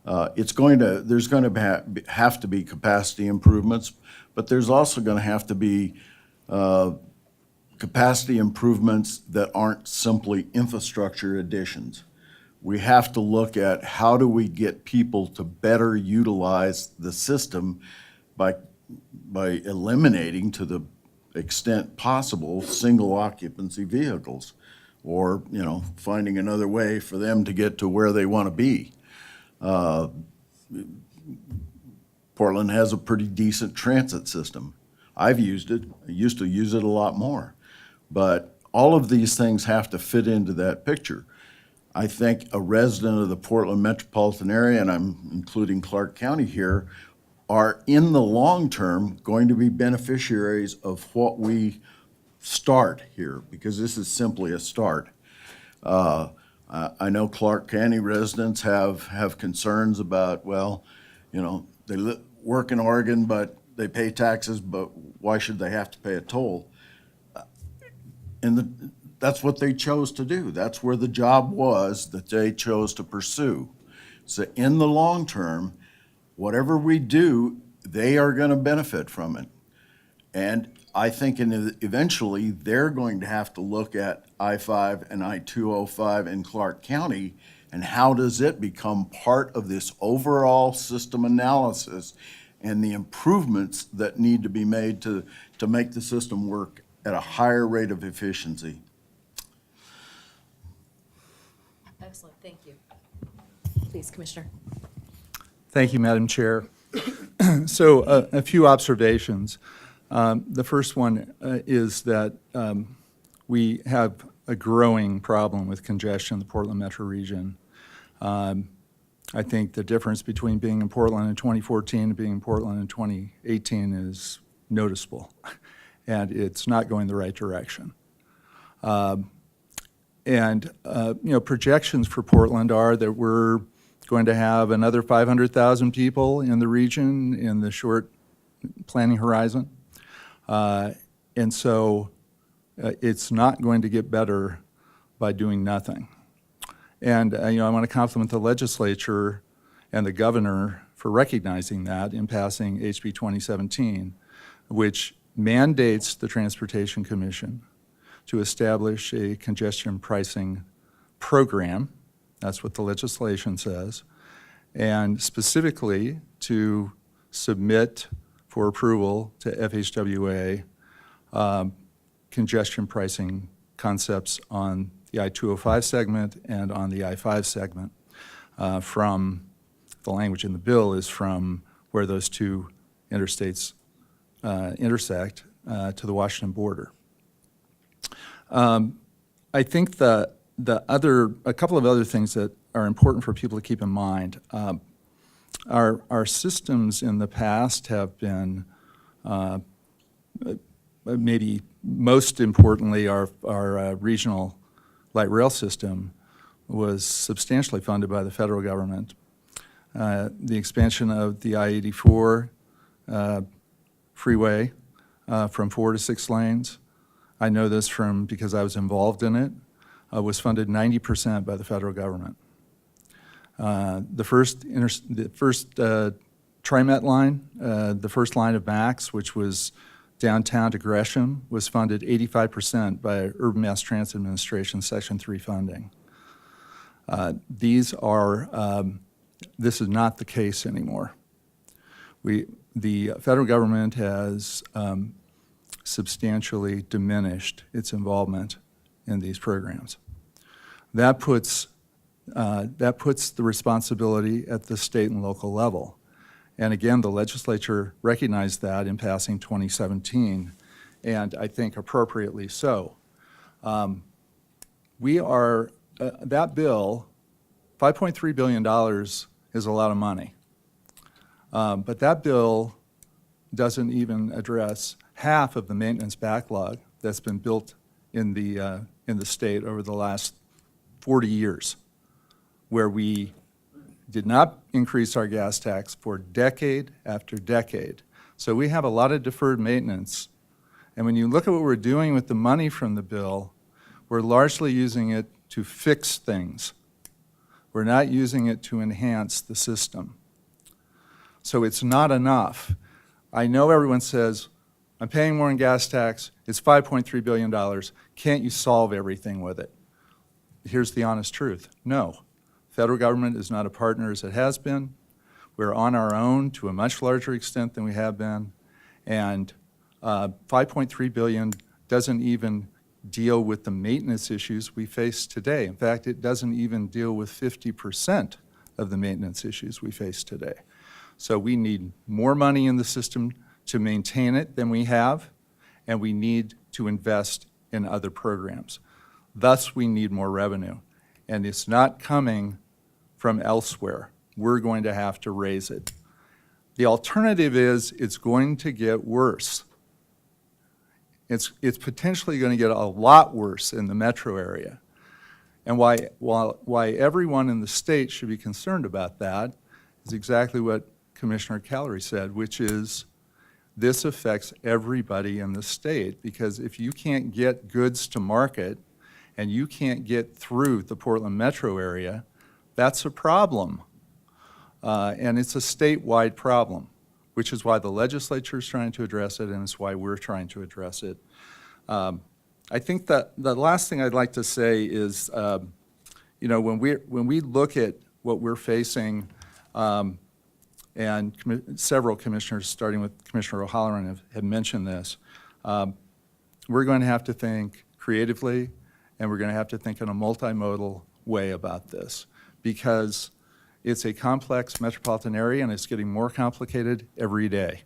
There's going to have to be capacity improvements, but there's also going to have to be capacity improvements that aren't simply infrastructure additions. We have to look at how do we get people to better utilize the system by eliminating, to the extent possible, single occupancy vehicles, or finding another way for them to get to where they want to be. Portland has a pretty decent transit system. I've used it. I used to use it a lot more. But all of these things have to fit into that picture. I think a resident of the Portland metropolitan area, and I'm including Clark County here, are in the long term going to be beneficiaries of what we start here, because this is simply a start. I know Clark County residents have concerns about, well, you know, they work in Oregon, but they pay taxes, but why should they have to pay a toll? And that's what they chose to do. That's where the job was that they chose to pursue. So in the long term, whatever we do, they are going to benefit from it. And I think eventually they're going to have to look at I-5 and I-205 in Clark County, and how does it become part of this overall system analysis and the improvements that need to be made to make the system work at a higher rate of efficiency. Excellent, thank you. Please, Commissioner. Thank you, Madam Chair. So a few observations. The first one is that we have a growing problem with congestion in the Portland metro region. I think the difference between being in Portland in 2014 and being in Portland in 2018 is noticeable, and it's not going the right direction. Projections for Portland are that we're going to have another 500,000 people in the region in the short planning horizon. And so it's not going to get better by doing nothing. And I want to compliment the legislature and the governor for recognizing that in passing HB 2017, which mandates the Transportation Commission to establish a congestion pricing program. That's what the legislation says. And specifically to submit for approval to FHWA congestion pricing concepts on the I-205 segment and on the I-5 segment from, the language in the bill is from where those two interstates intersect to the Washington border. I think a couple of other things that are important for people to keep in mind. Our systems in the past have been, maybe most importantly, our regional light rail system was substantially funded by the federal government. The expansion of the I-84 freeway from 4 to 6 lanes, I know this because I was involved in it, was funded 90% by the federal government. The first TriMet line, the first line of MAX, which was downtown to Gresham, was funded 85% by Urban Mass Transit Administration Section 3 funding. This is not the case anymore. The federal government has substantially diminished its involvement in these programs. That puts the responsibility at the state and local level. And again, the legislature recognized that in passing 2017, and I think appropriately so. That bill, $5.3 billion is a lot of money. But that bill doesn't even address half of the maintenance backlog that's been built in the state over the last 40 years, where we did not increase our gas tax for decade after decade. So we have a lot of deferred maintenance. And when you look at what we're doing with the money from the bill, we're largely using it to fix things. We're not using it to enhance the system. So it's not enough. I know everyone says, I'm paying more in gas tax, it's $5.3 billion, can't you solve everything with it? Here's the honest truth, no. Federal government is not a partner as it has been. We're on our own to a much larger extent than we have been. And $5.3 billion doesn't even deal with the maintenance issues we face today. In fact, it doesn't even deal with 50% of the maintenance issues we face today. So we need more money in the system to maintain it than we have, and we need to invest in other programs. Thus, we need more revenue. And it's not coming from elsewhere. We're going to have to raise it. The alternative is it's going to get worse. It's potentially going to get a lot worse in the metro area. And why everyone in the state should be concerned about that is exactly what Commissioner Callery said, which is this affects everybody in the state, because if you can't get goods to market and you can't get through the Portland metro area, that's a problem. And it's a statewide problem, which is why the legislature is trying to address it, and it's why we're trying to address it. I think that the last thing I'd like to say is, when we look at what we're facing, and several commissioners, starting with Commissioner O'Halloran, have mentioned this, we're going to have to think creatively, and we're going to have to think in a multimodal way about this, because it's a complex metropolitan area, and it's getting more complicated every day.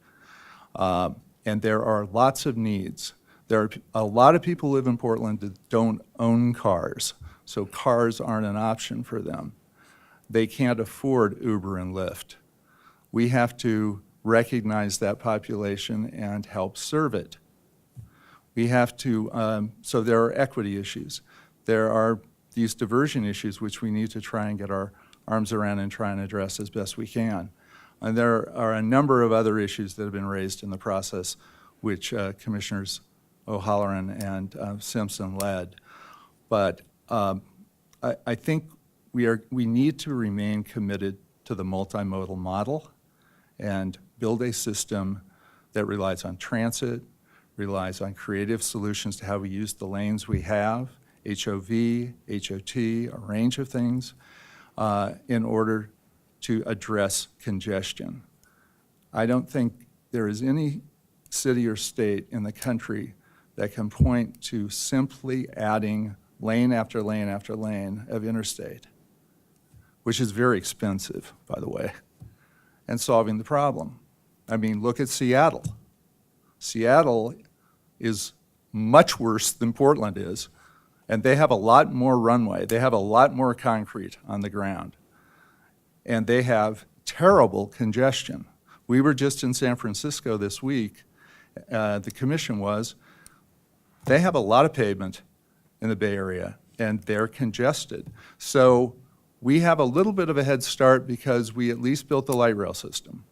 And there are lots of needs. There are a lot of people who live in Portland that don't own cars, so cars aren't an option for them. They can't afford Uber and Lyft. We have to recognize that population and help serve it. We have to, so there are equity issues. There are these diversion issues which we need to try and get our arms around and try and address as best we can. And there are a number of other issues that have been raised in the process, which Commissioners O'Halloran and Simpson led. But I think we need to remain committed to the multimodal model and build a system that relies on transit, relies on creative solutions to how we use the lanes we have, HOV, HOT, a range of things, in order to address congestion. I don't think there is any city or state in the country that can point to simply adding lane after lane after lane of interstate, which is very expensive, by the way, and solving the problem. I mean, look at Seattle. Seattle is much worse than Portland is, and they have a lot more runway. They have a lot more concrete on the ground, and they have terrible congestion. We were just in San Francisco this week. The commission was. They have a lot of pavement in the Bay Area, and they're congested. So we have a little bit of a head start because we at least built the light rail system.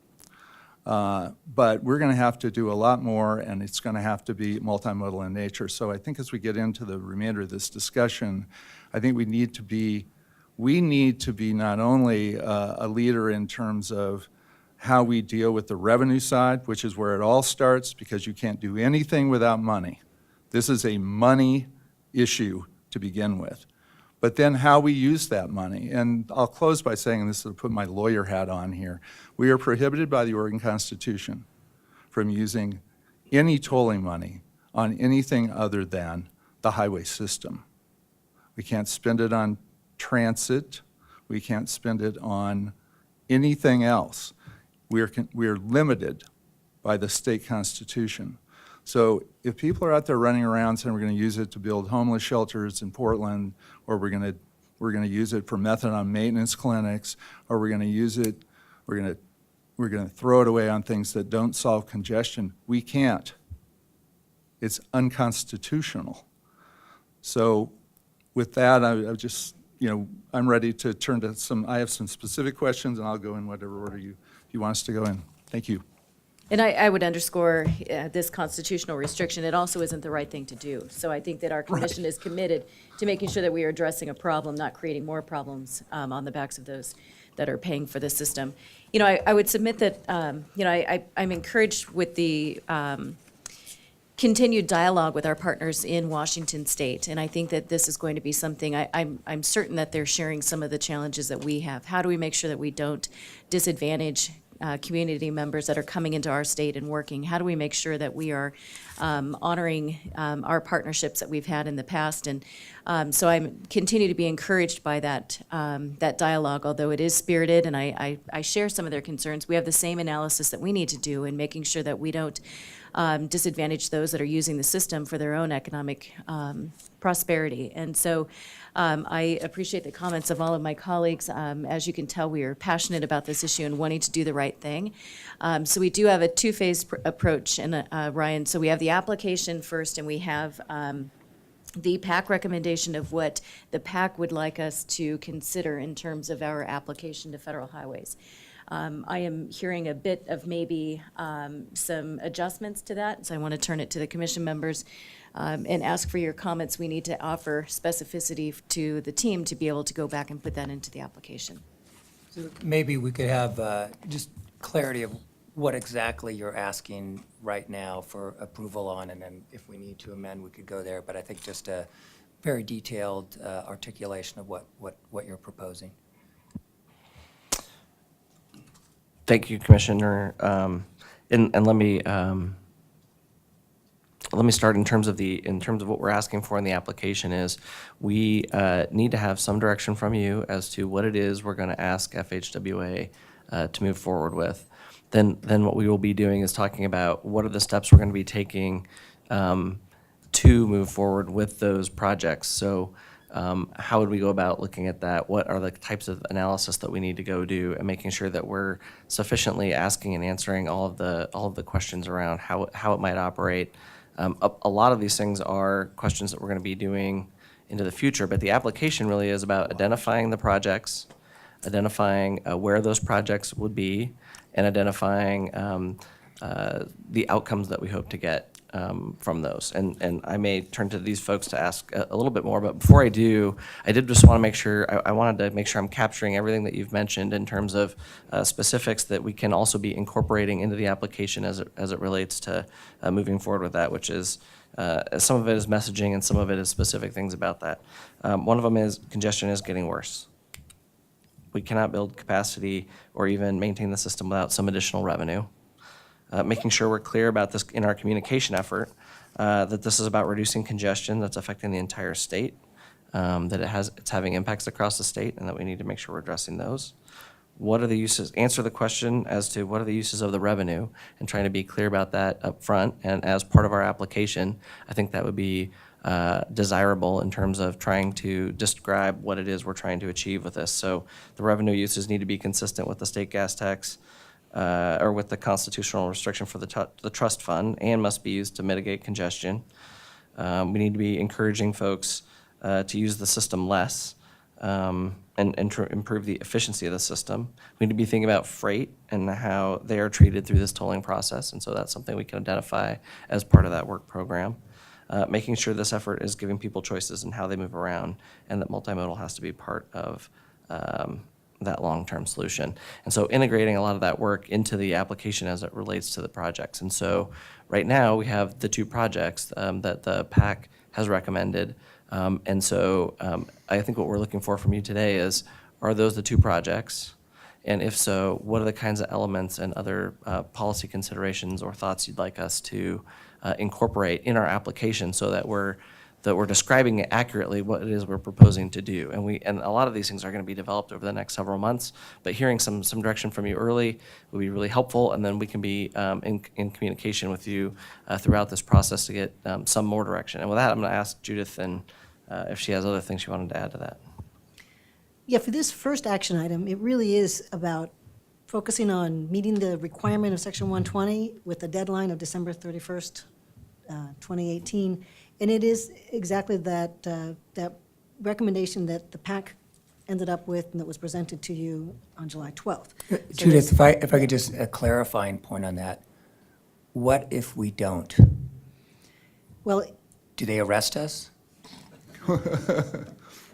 But we're going to have to do a lot more, and it's going to have to be multimodal in nature. So I think as we get into the remainder of this discussion, I think we need to be not only a leader in terms of how we deal with the revenue side, which is where it all starts, because you can't do anything without money. This is a money issue to begin with. But then how we use that money. And I'll close by saying, and this will put my lawyer hat on here, we are prohibited by the Oregon Constitution from using any tolling money on anything other than the highway system. We can't spend it on transit. We can't spend it on anything else. We are limited by the state constitution. So if people are out there running around saying we're going to use it to build homeless shelters in Portland, or we're going to use it for methadone maintenance clinics, or we're going to use it, we're going to throw it away on things that don't solve congestion, we can't. It's unconstitutional. So with that, I just, I'm ready to turn to I have some specific questions, and I'll go in whatever order you want us to go in. Thank you. And I would underscore this constitutional restriction, it also isn't the right thing to do. So I think that our commission is committed to making sure that we are addressing a problem, not creating more problems on the backs of those that are paying for the system. I would submit that, I'm encouraged with the continued dialogue with our partners in Washington State. And I think that this is going to be something, I'm certain that they're sharing some of the challenges that we have. How do we make sure that we don't disadvantage community members that are coming into our state and working? How do we make sure that we are honoring our partnerships that we've had in the past? And so I continue to be encouraged by that dialogue, although it is spirited, and I share some of their concerns. We have the same analysis that we need to do in making sure that we don't disadvantage those that are using the system for their own economic prosperity. And so I appreciate the comments of all of my colleagues. As you can tell, we are passionate about this issue and wanting to do the right thing. So we do have a two-phase approach, and Ryan, so we have the application first, and we have the PAC recommendation of what the PAC would like us to consider in terms of our application to federal highways. I am hearing a bit of maybe some adjustments to that, so I want to turn it to the commission members and ask for your comments. We need to offer specificity to the team to be able to go back and put that into the application. Maybe we could have just clarity of what exactly you're asking right now for approval on, and then if we need to amend, we could go there. But I think just a very detailed articulation of what you're proposing. Thank you, Commissioner. And let me start in terms of what we're asking for in the application is we need to have some direction from you as to what it is we're going to ask FHWA to move forward with. Then what we will be doing is talking about what are the steps we're going to be taking to move forward with those projects. So how would we go about looking at that? What are the types of analysis that we need to go do, and making sure that we're sufficiently asking and answering all of the questions around how it might operate. A lot of these things are questions that we're going to be doing into the future, but the application really is about identifying the projects, identifying where those projects would be, and identifying the outcomes that we hope to get from those. And I may turn to these folks to ask a little bit more, but before I do, I did just want to make sure, I wanted to make sure I'm capturing everything that you've mentioned in terms of specifics that we can also be incorporating into the application as it relates to moving forward with that, which is some of it is messaging and some of it is specific things about that. One of them is congestion is getting worse. We cannot build capacity or even maintain the system without some additional revenue. Making sure we're clear about this in our communication effort, that this is about reducing congestion that's affecting the entire state, that it's having impacts across the state, and that we need to make sure we're addressing those. What are the uses? Answer the question as to what are the uses of the revenue, and trying to be clear about that up front. And as part of our application, I think that would be desirable in terms of trying to describe what it is we're trying to achieve with this. So the revenue uses need to be consistent with the state gas tax, or with the constitutional restriction for the trust fund, and must be used to mitigate congestion. We need to be encouraging folks to use the system less, and to improve the efficiency of the system. We need to be thinking about freight and how they are treated through this tolling process, and so that's something we can identify as part of that work program. Making sure this effort is giving people choices in how they move around, and that multimodal has to be part of that long-term solution. And so integrating a lot of that work into the application as it relates to the projects. And so right now we have the two projects that the PAC has recommended. And so I think what we're looking for from you today is, are those the two projects? And if so, what are the kinds of elements and other policy considerations or thoughts you'd like us to incorporate in our application so that we're describing accurately what it is we're proposing to do. And a lot of these things are going to be developed over the next several months, but hearing some direction from you early will be really helpful, and then we can be in communication with you throughout this process to get some more direction. And with that, I'm going to ask Judith and if she has other things she wanted to add to that. Yeah, for this first action item, it really is about focusing on meeting the requirement of Section 120 with the deadline of December 31st, 2018. And it is exactly that that recommendation that the PAC ended up with and that was presented to you on July 12th. So Judith, if I could just a clarifying point on that. What if we don't? Well, Do they arrest us? don't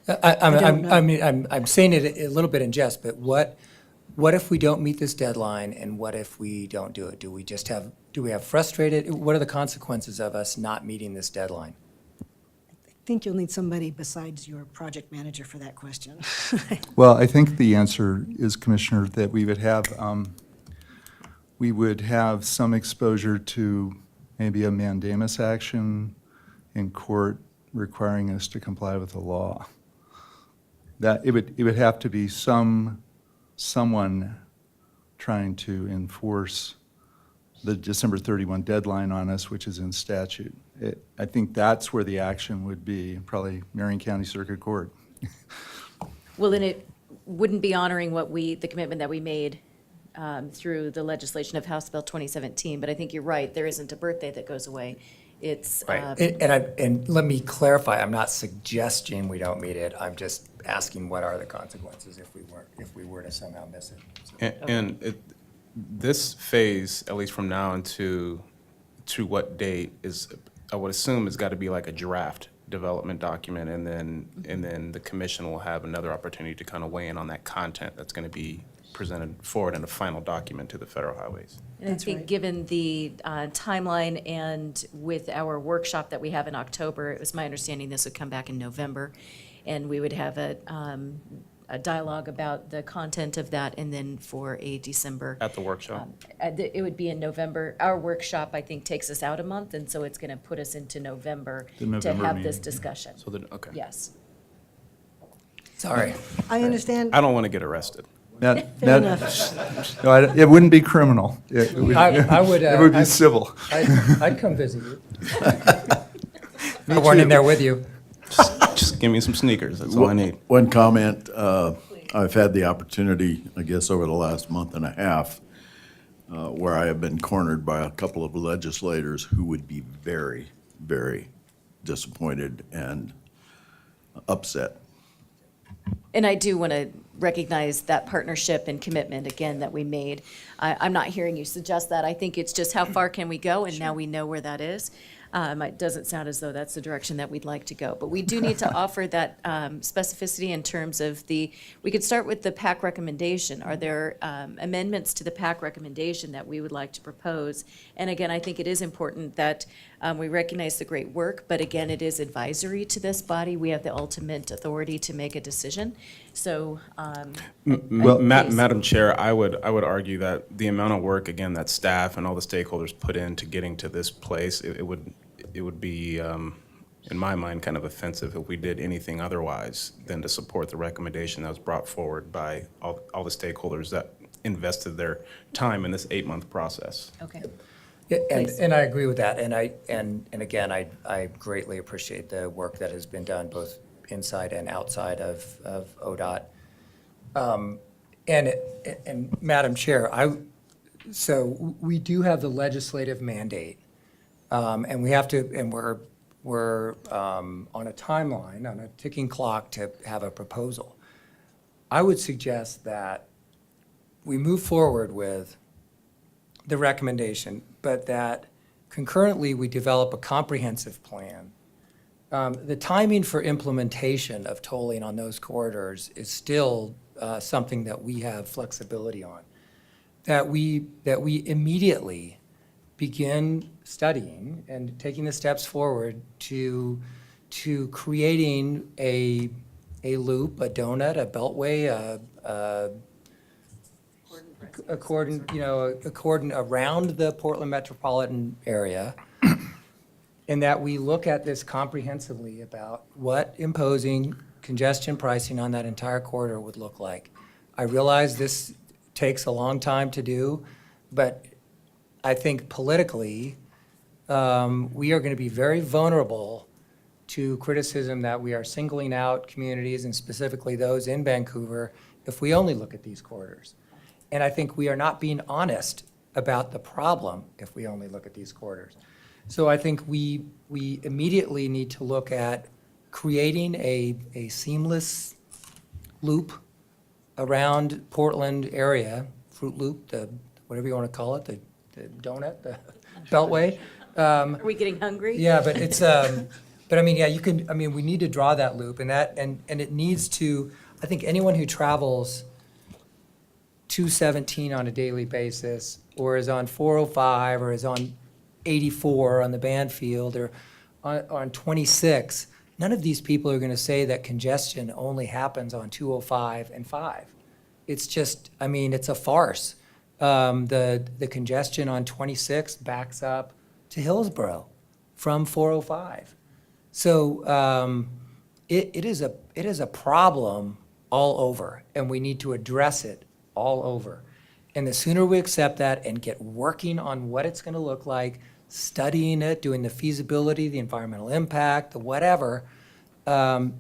know. I'm saying it a little bit in jest, but what if we don't meet this deadline, and what if we don't do it? Do we have frustrated? What are the consequences of us not meeting this deadline? I think you'll need somebody besides your project manager for that question. Well, I think the answer is, Commissioner, that we would have some exposure to maybe a mandamus action in court requiring us to comply with the law. That it would have to be someone trying to enforce the December 31 deadline on us, which is in statute. I think that's where the action would be, probably Marion County Circuit Court. Well, then it wouldn't be honoring the commitment that we made through the legislation of House Bill 2017, but I think you're right, there isn't a birthday that goes away. It's, And let me clarify, I'm not suggesting we don't meet it, I'm just asking what are the consequences if we were to somehow miss it. So- And this phase, at least from now to what date, is, I would assume, has got to be like a draft development document, and then the commission will have another opportunity to kind of weigh in on that content that's going to be presented forward in a final document to the federal highways. and I think given the timeline and with our workshop that we have in October, it was my understanding this would come back in November, and we would have a dialogue about the content of that, and then for a December. At the workshop? It would be in November. Our workshop, I think, takes us out a month, and so it's going to put us into November The to November have this meeting. discussion. So then, okay. Yes. Sorry. I understand. I don't want to get arrested. Fair enough. No, it wouldn't be criminal. It would, I would, it would be I- civil. I'd come visit you. I weren't in there with you. Just give me some sneakers, that's all I need. One comment, I've had the opportunity, I guess, over the last month and a half, where I have been cornered by a couple of legislators who would be very, very disappointed and upset. And I do want to recognize that partnership and commitment, again, that we made. I'm not hearing you suggest that. I think it's just how far can we go, and now we know where that is. It doesn't sound as though that's the direction that we'd like to go. But we do need to offer that specificity in terms of we could start with the PAC recommendation. Are there amendments to the PAC recommendation that we would like to propose? And again, I think it is important that we recognize the great work, but again, it is advisory to this body. We have the ultimate authority to make a decision. So, please. Madam Chair, I would argue that the amount of work, again, that staff and all the stakeholders put into getting to this place, it would be, in my mind, kind of offensive if we did anything otherwise than to support the recommendation that was brought forward by all the stakeholders that invested their time in this 8-month process. okay. Yeah, Please. and I agree with that, and again, I greatly appreciate the work that has been done both inside and outside of ODOT. And Madam Chair, so we do have the legislative mandate, and we have to, and we're on a timeline, on a ticking clock to have a proposal. I would suggest that we move forward with the recommendation, but that concurrently we develop a comprehensive plan. The timing for implementation of tolling on those corridors is still something that we have flexibility on. That we immediately begin studying and taking the steps forward to creating a loop, a donut, a beltway, a cordon around the Portland metropolitan area, and that we look at this comprehensively about what imposing congestion pricing on that entire corridor would look like. I realize this takes a long time to do, but I think politically, we are going to be very vulnerable to criticism that we are singling out communities, and specifically those in Vancouver, if we only look at these corridors. And I think we are not being honest about the problem if we only look at these corridors. So I think we immediately need to look at creating a seamless loop around Portland area, Fruit Loop, whatever you want to call it, the donut, the beltway. Are we getting hungry? Yeah, but it's, but I mean, yeah, we need to draw that loop, and it needs to, I think anyone who travels 217 on a daily basis, or is on 405, or is on 84 on the Banfield, or on 26, none of these people are going to say that congestion only happens on 205 and 5. It's just, it's a farce. The congestion on 26 backs up to Hillsborough from 405. So it is a problem all over, and we need to address it all over. And the sooner we accept that and get working on what it's going to look like, studying it, doing the feasibility, the environmental impact, the whatever, the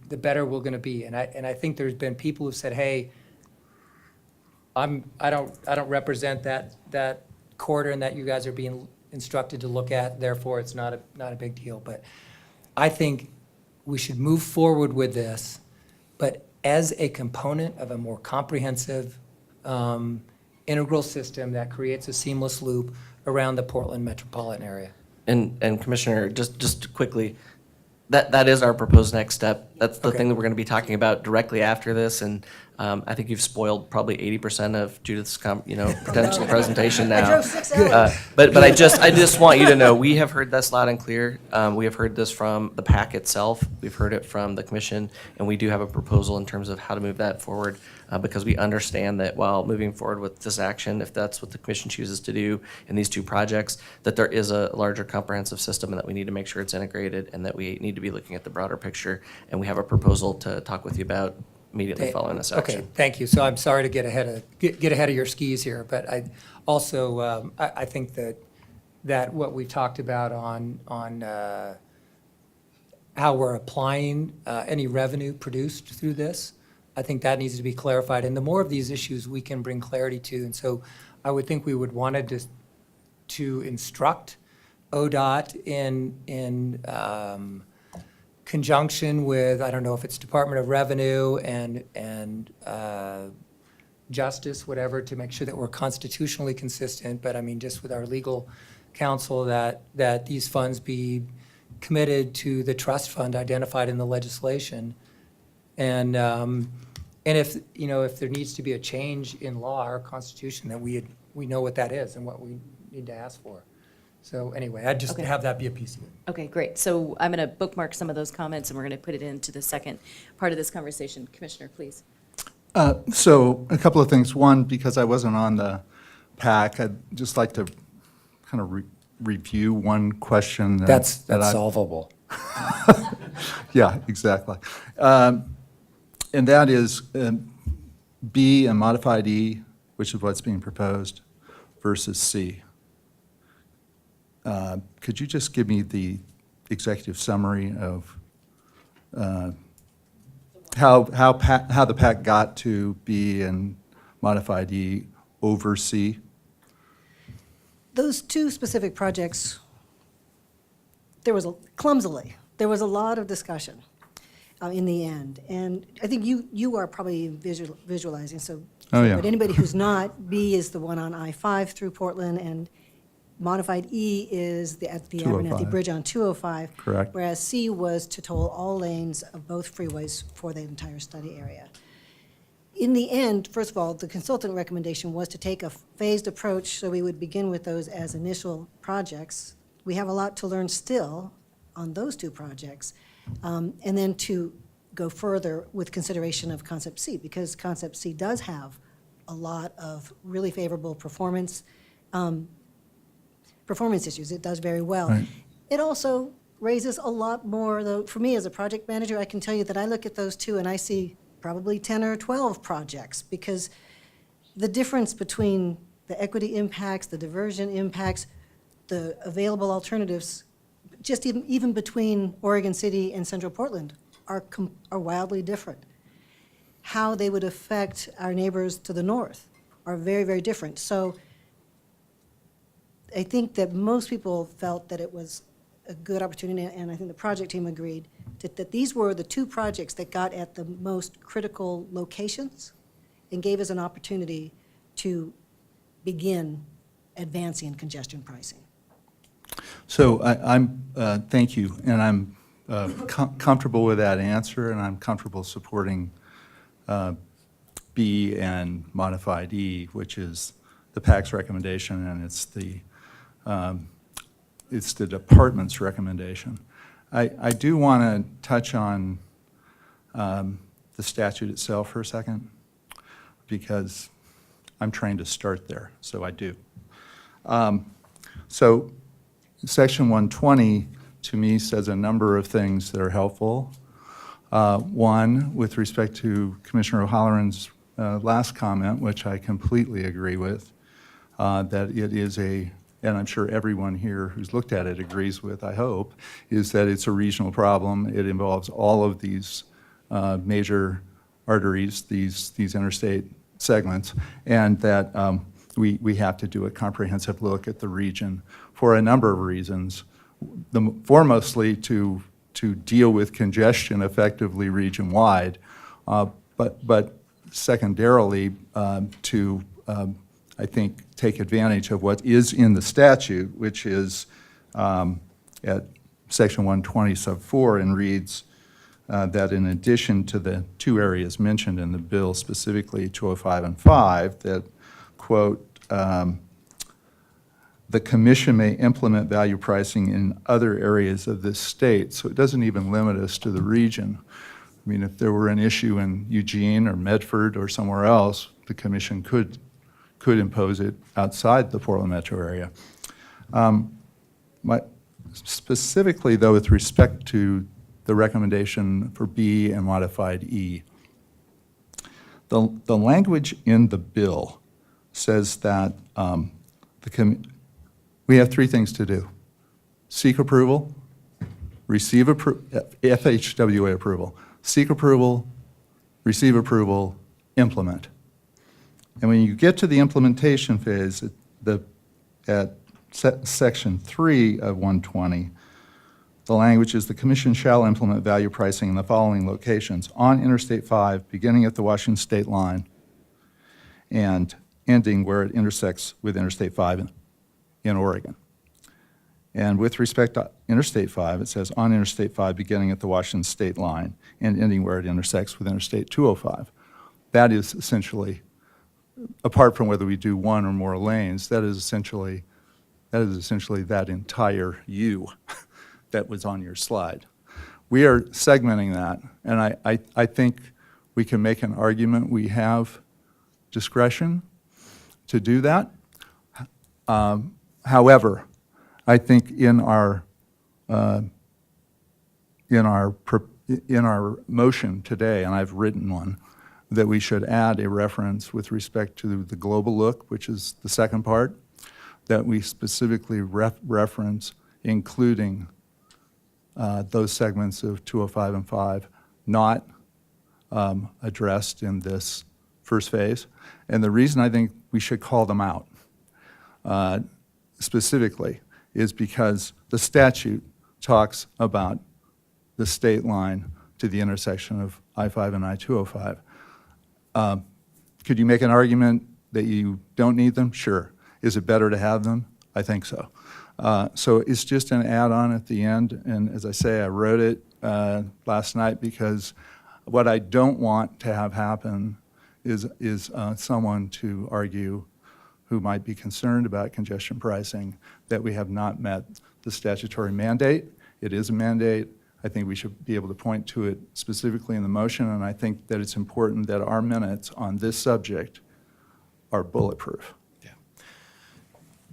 better we're going to be. And I think there's been people who've said, hey, I don't represent that corridor and that you guys are being instructed to look at, therefore it's not a big deal. But I think we should move forward with this, but as a component of a more comprehensive integral system that creates a seamless loop around the Portland metropolitan area. And Commissioner, just quickly, that is our proposed next step. That's the Okay. thing that we're going to be talking about directly after this. And I think you've spoiled probably 80% of Judith's potential presentation now. I drove 6 hours. But I just want you to know, we have heard this loud and clear. We have heard this from the PAC itself. We've heard it from the commission, and we do have a proposal in terms of how to move that forward, because we understand that while moving forward with this action, if that's what the commission chooses to do in these two projects, that there is a larger comprehensive system and that we need to make sure it's integrated and that we need to be looking at the broader picture. And we have a proposal to talk with you about immediately following this action. Okay, thank you. So I'm sorry to get ahead of your skis here, but I also, I think that what we talked about on how we're applying any revenue produced through this, I think that needs to be clarified. And the more of these issues we can bring clarity to, and so I would think we would want to instruct ODOT in conjunction with, I don't know if it's Department of Revenue and Justice, whatever, to make sure that we're constitutionally consistent, but I mean, just with our legal counsel, that these funds be committed to the trust fund identified in the legislation. And if, if there needs to be a change in law or constitution, that we know what that is and what we need to ask for. So anyway, I'd just Okay. have that be a piece of it. Okay, great. So I'm going to bookmark some of those comments, and we're going to put it into the second part of this conversation. Commissioner, please. So a couple of things. One, because I wasn't on the PAC, I'd just like to kind of review one question. That's I- solvable. Yeah, exactly. And that is B and modified E, which is what's being proposed, versus C. Could you just give me the executive summary of how the PAC got to B and modified E over C? Those two specific projects, there was there was a lot of discussion in the end. And I think you are probably visualizing, so. Oh, yeah. But anybody who's not, B is the one on I-5 through Portland, and modified E is at the 205. Abernathy Bridge on 205. Correct. Whereas C was to toll all lanes of both freeways for the entire study area. In the end, first of all, the consultant recommendation was to take a phased approach, so we would begin with those as initial projects. We have a lot to learn still on those two projects, and then to go further with consideration of Concept C, because Concept C does have a lot of really favorable performance issues. It does very well. Right. It also raises a lot more, though, for me as a project manager, I can tell you that I look at those two and I see probably 10 or 12 projects, because the difference between the equity impacts, the diversion impacts, the available alternatives, just even between Oregon City and Central Portland, are wildly different. How they would affect our neighbors to the north are very, very different. So I think that most people felt that it was a good opportunity, and I think the project team agreed, that these were the two projects that got at the most critical locations and gave us an opportunity to begin advancing congestion pricing. So thank you, and I'm comfortable with that answer, and I'm comfortable supporting B and modified E, which is the PAC's recommendation, and it's the department's recommendation. I do want to touch on the statute itself for a second, because I'm trying to start there, so I do. So Section 120, to me, says a number of things that are helpful. One, with respect to Commissioner O'Halloran's last comment, which I completely agree with, that it is and I'm sure everyone here who's looked at it agrees with, I hope, is that it's a regional problem. It involves all of these major arteries, these interstate segments, and that we have to do a comprehensive look at the region for a number of reasons. Foremostly to deal with congestion effectively region-wide, but secondarily to, I think, take advantage of what is in the statute, which is at section 120 sub 4 and reads that in addition to the two areas mentioned in the bill, specifically 205 and 5, that, quote, the commission may implement value pricing in other areas of this state. So it doesn't even limit us to the region. I mean, if there were an issue in Eugene or Medford or somewhere else, the commission could impose it outside the Portland metro area. Specifically, though, with respect to the recommendation for B and modified E, the language in the bill says that we have three things to do: seek approval, receive FHWA approval, seek approval, receive approval, implement. And when you get to the implementation phase, at section 3 of 120, the language is the commission shall implement value pricing in the following locations: on Interstate 5, beginning at the Washington state line and ending where it intersects with Interstate 5 in Oregon. And with respect to Interstate 5, it says on Interstate 5 beginning at the Washington state line and ending where it intersects with Interstate 205. That is essentially, apart from whether we do one or more lanes, that is essentially that entire U that was on your slide. We are segmenting that, and I think we can make an argument we have discretion to do that. However, I think in our motion today, and I've written one, that we should add a reference with respect to the global look, which is the second part, that we specifically reference including those segments of 205 and 5 not addressed in this first phase. And the reason I think we should call them out specifically is because the statute talks about the state line to the intersection of I-5 and I-205. Could you make an argument that you don't need them? Sure. Is it better to have them? I think so. So it's just an add-on at the end, and as I say, I wrote it last night because what I don't want to have happen is someone to argue who might be concerned about congestion pricing that we have not met the statutory mandate. It is a mandate. I think we should be able to point to it specifically in the motion, and I think that it's important that our minutes on this subject are bulletproof.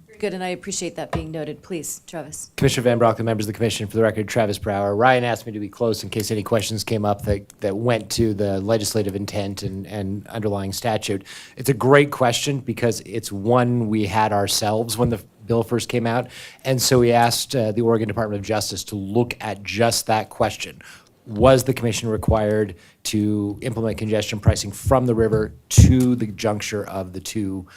Very good, and I appreciate that being noted. Please, Travis. Commissioner Van Broek, the members of the commission, for the record, Travis Brower. Ryan asked me to be close in case any questions came up that went to the legislative intent and underlying statute. It's a great question because it's one we had ourselves when the bill first came out. And so we asked the Oregon Department of Justice to look at just that question. Was the commission required to implement congestion pricing from the river to the juncture of the two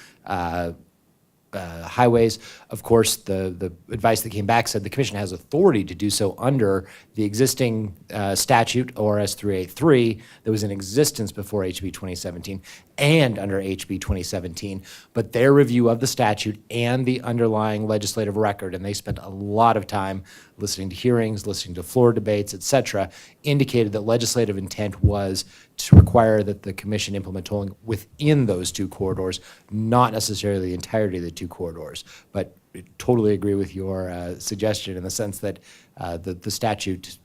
highways? Of course, the advice that came back said the commission has authority to do so under the existing statute, ORS 383, that was in existence before HB 2017, and under HB 2017. But their review of the statute and the underlying legislative record, and they spent a lot of time listening to hearings, listening to floor debates, et cetera, indicated that legislative intent was to require that the commission implement tolling within those two corridors, not necessarily the entirety of the two corridors. But I totally agree with your suggestion in the sense that the statute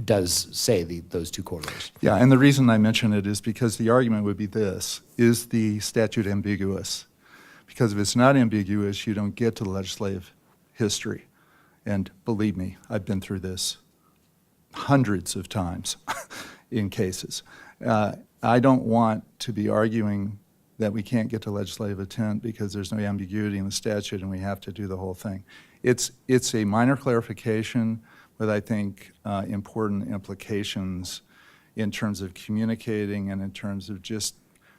does say those two corridors. Yeah, and the reason I mention it is because the argument would be this: is the statute ambiguous? Because if it's not ambiguous, you don't get to the legislative history. And believe me, I've been through this hundreds of times in cases. I don't want to be arguing that we can't get to legislative intent because there's no ambiguity in the statute and we have to do the whole thing. It's a minor clarification with, I think, important implications in terms of communicating and in terms of just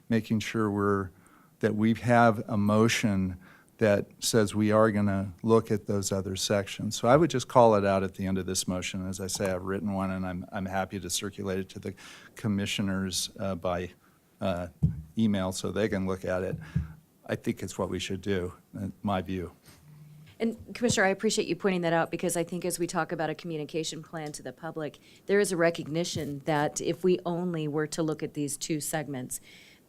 making sure that we have a motion that says we are going to look at those other sections. So I would just call it out at the end of this motion. As I say, I've written one, and I'm happy to circulate it to the commissioners by email so they can look at it. I think it's what we should do, in my view. And Commissioner, I appreciate you pointing that out, because I think as we talk about a communication plan to the public, there is a recognition that if we only were to look at these two segments,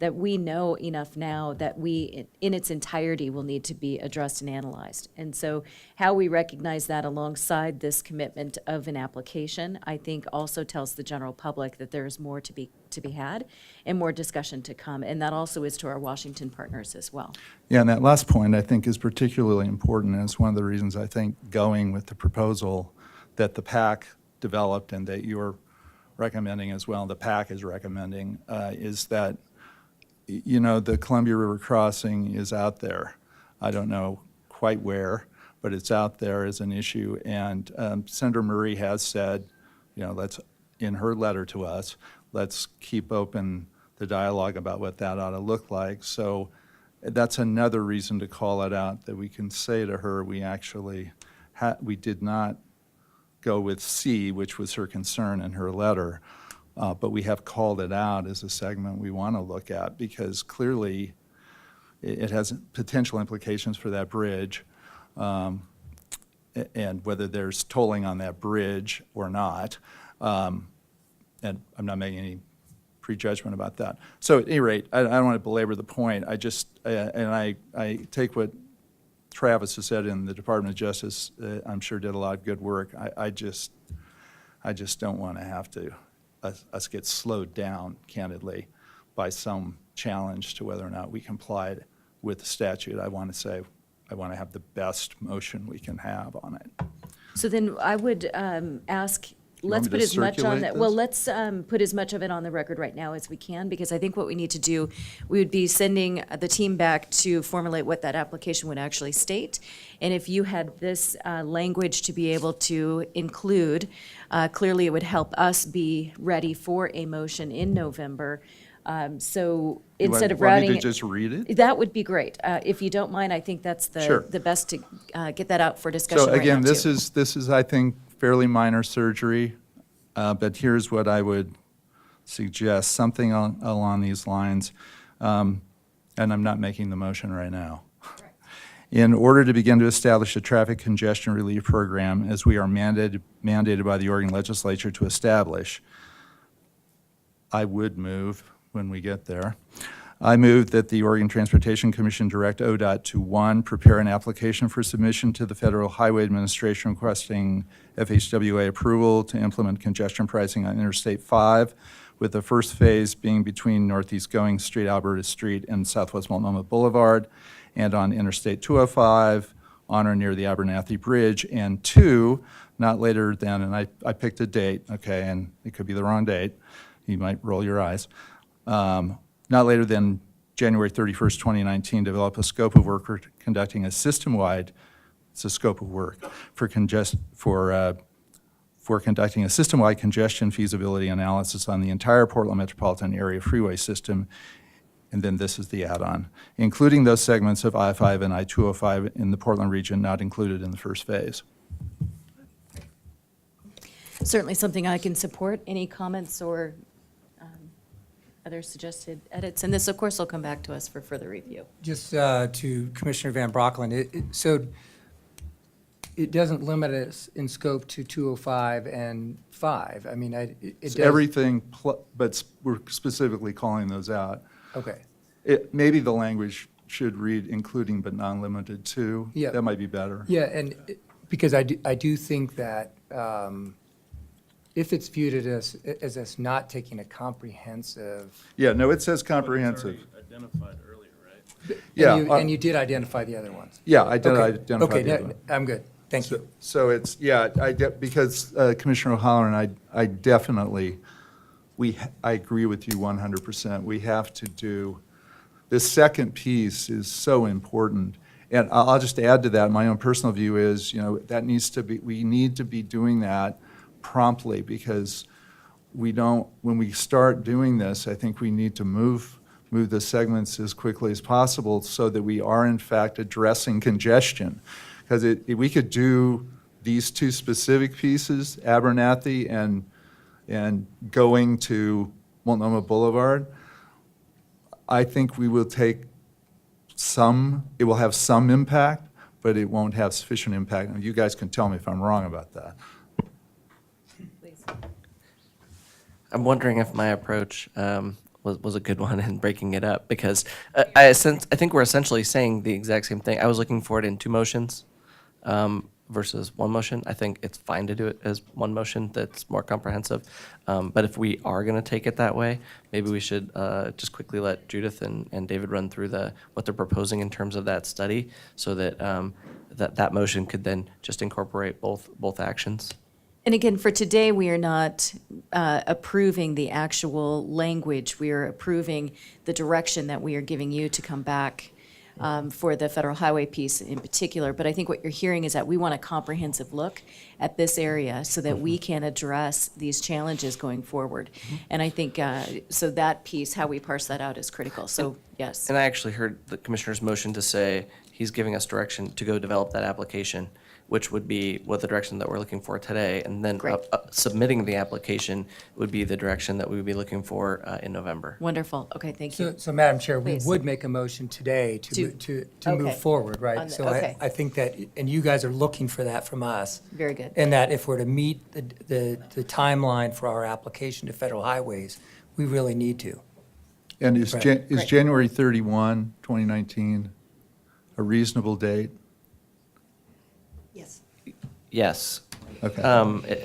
that we know enough now that we, in its entirety, will need to be addressed and analyzed. And so how we recognize that alongside this commitment of an application, I think also tells the general public that there is more to be had and more discussion to come. And that also is to our Washington partners as well. Yeah, and that last point I think is particularly important, and it's one of the reasons I think going with the proposal that the PAC developed and that you're recommending as well, the PAC is recommending, is that the Columbia River crossing is out there. I don't know quite where, but it's out there as an issue. And Senator Murray has said, let's, in her letter to us, let's keep open the dialogue about what that ought to look like. So that's another reason to call it out, that we can say to her, we actually, we did not go with C, which was her concern in her letter. But we have called it out as a segment we want to look at, because clearly it has potential implications for that bridge, and whether there's tolling on that bridge or not. And I'm not making any prejudgment about that. So at any rate, I don't want to belabor the point. I take what Travis has said in the Department of Justice. I'm sure did a lot of good work. I just don't want to have to us get slowed down, candidly, by some challenge to whether or not we complied with the statute. I want to say, I want to have the best motion we can have on it. So then I would ask, let's me put to as much on circulate that. Well, this? let's put as much of it on the record right now as we can, because I think what we need to do, we would be sending the team back to formulate what that application would actually state. And if you had this language to be able to include, clearly it would help us be ready for a motion in November. So instead of Want me routing to just read it? that would be great. If you don't mind, I think that's Sure. the best to get that out for discussion So right now, again, this too. is, I think, fairly minor surgery, but here's what I would suggest, something along these lines, and I'm not making the motion right now. In order to begin to establish a traffic congestion relief program, as we are mandated by the Oregon legislature to establish, I would move, when we get there, I move that the Oregon Transportation Commission direct ODOT to, 1, prepare an application for submission to the Federal Highway Administration requesting FHWA approval to implement congestion pricing on Interstate 5, with the first phase being between Northeast Going Street, Alberta Street, and Southwest Multnomah Boulevard, and on Interstate 205, on or near the Abernathy Bridge, and 2, not later than, and I picked a date, okay, and it could be the wrong date, you might roll your eyes, not later than January 31st, 2019, develop a scope of work for conducting a system-wide, it's a scope of work, for conducting a system-wide congestion feasibility analysis on the entire Portland Metropolitan area freeway system, and then this is the add-on, including those segments of I-5 and I-205 in the Portland region not included in the first phase. Certainly something I can support. Any comments or other suggested edits? And this, of course, will come back to us for further review. Just to Commissioner Van Brockland, so it doesn't limit us in scope to 205 and 5. I mean, it It's does. everything, but we're specifically calling those out. Okay. Maybe the language should read including but not limited to. Yeah. That might be better. Yeah, and because I do think that if it's viewed as us not taking a comprehensive. Yeah, no, it says comprehensive. Identified earlier, right? Yeah, And you did identify the other ones. Yeah, I did Okay. identify Okay, the other one. I'm good. Thank you. So it's, yeah, because Commissioner O'Halloran, I definitely I agree with you 100%. We have to do, this second piece is so important. And I'll just add to that, my own personal view is, that needs to be, we need to be doing that promptly, because when we start doing this, I think we need to move the segments as quickly as possible so that we are in fact addressing congestion. Because we could do these two specific pieces, Abernathy and going to Multnomah Boulevard, I think we will take it will have some impact, but it won't have sufficient impact. And you guys can tell me if I'm wrong about that. Please. I'm wondering if my approach was a good one in breaking it up, because I think we're essentially saying the exact same thing. I was looking for it in two motions versus one motion. I think it's fine to do it as one motion that's more comprehensive. But if we are going to take it that way, maybe we should just quickly let Judith and David run through what they're proposing in terms of that study, so that that motion could then just incorporate both actions. And again, for today, we are not approving the actual language. We are approving the direction that we are giving you to come back for the federal highway piece in particular. But I think what you're hearing is that we want a comprehensive look at this area so that we can address these challenges going forward. And I think, so that piece, how we parse that out is critical. So, yes. And I actually heard the commissioner's motion to say he's giving us direction to go develop that application, which would be what the direction that we're looking for today. And then Great. Submitting the application would be the direction that we would be looking for in November. Wonderful. Okay, thank you. So Madam Chair, we Please. would make a motion today to Okay. move forward, On right? the- So okay. I think that, and you guys are looking for that from us. Very good. And that if we're to meet the timeline for our application to federal highways, we really need to. And is Right. Great. January 31, 2019 a reasonable date? Yes. Yes. Okay.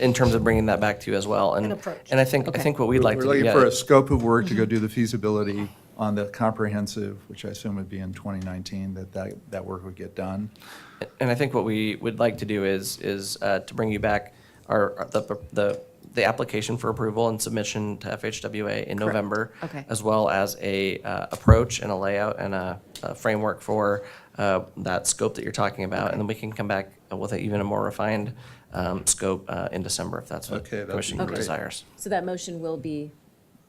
In terms of bringing that back to you as well. An approach. And I think what we'd like We're to do. looking yeah, for a scope of work to go do the feasibility on the comprehensive, which I assume would be in 2019, that work would get done. And I think what we would like to do is to bring you back the application for approval and submission to FHWA in November. Okay. As well as a approach and a layout and a framework for that scope that you're talking about. And then we can come back with even a more refined scope in December, if that's what Okay, the that'd commission be great. desires. So that motion will be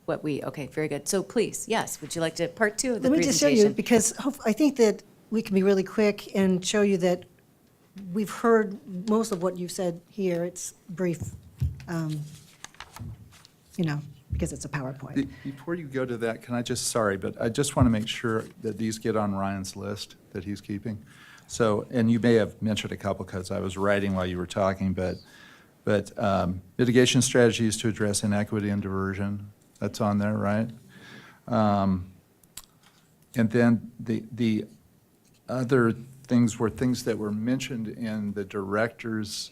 okay, very good. So please, yes, would you like to, part two of the Let me just show presentation? you, because I think that we can be really quick and show you that we've heard most of what you've said here. It's brief, because it's a PowerPoint. Before you go to that, can I but I just want to make sure that these get on Ryan's list that he's keeping. So, and you may have mentioned a couple because I was writing while you were talking, but mitigation strategies to address inequity and diversion, that's on there, right? And then the other things were things that were mentioned in the director's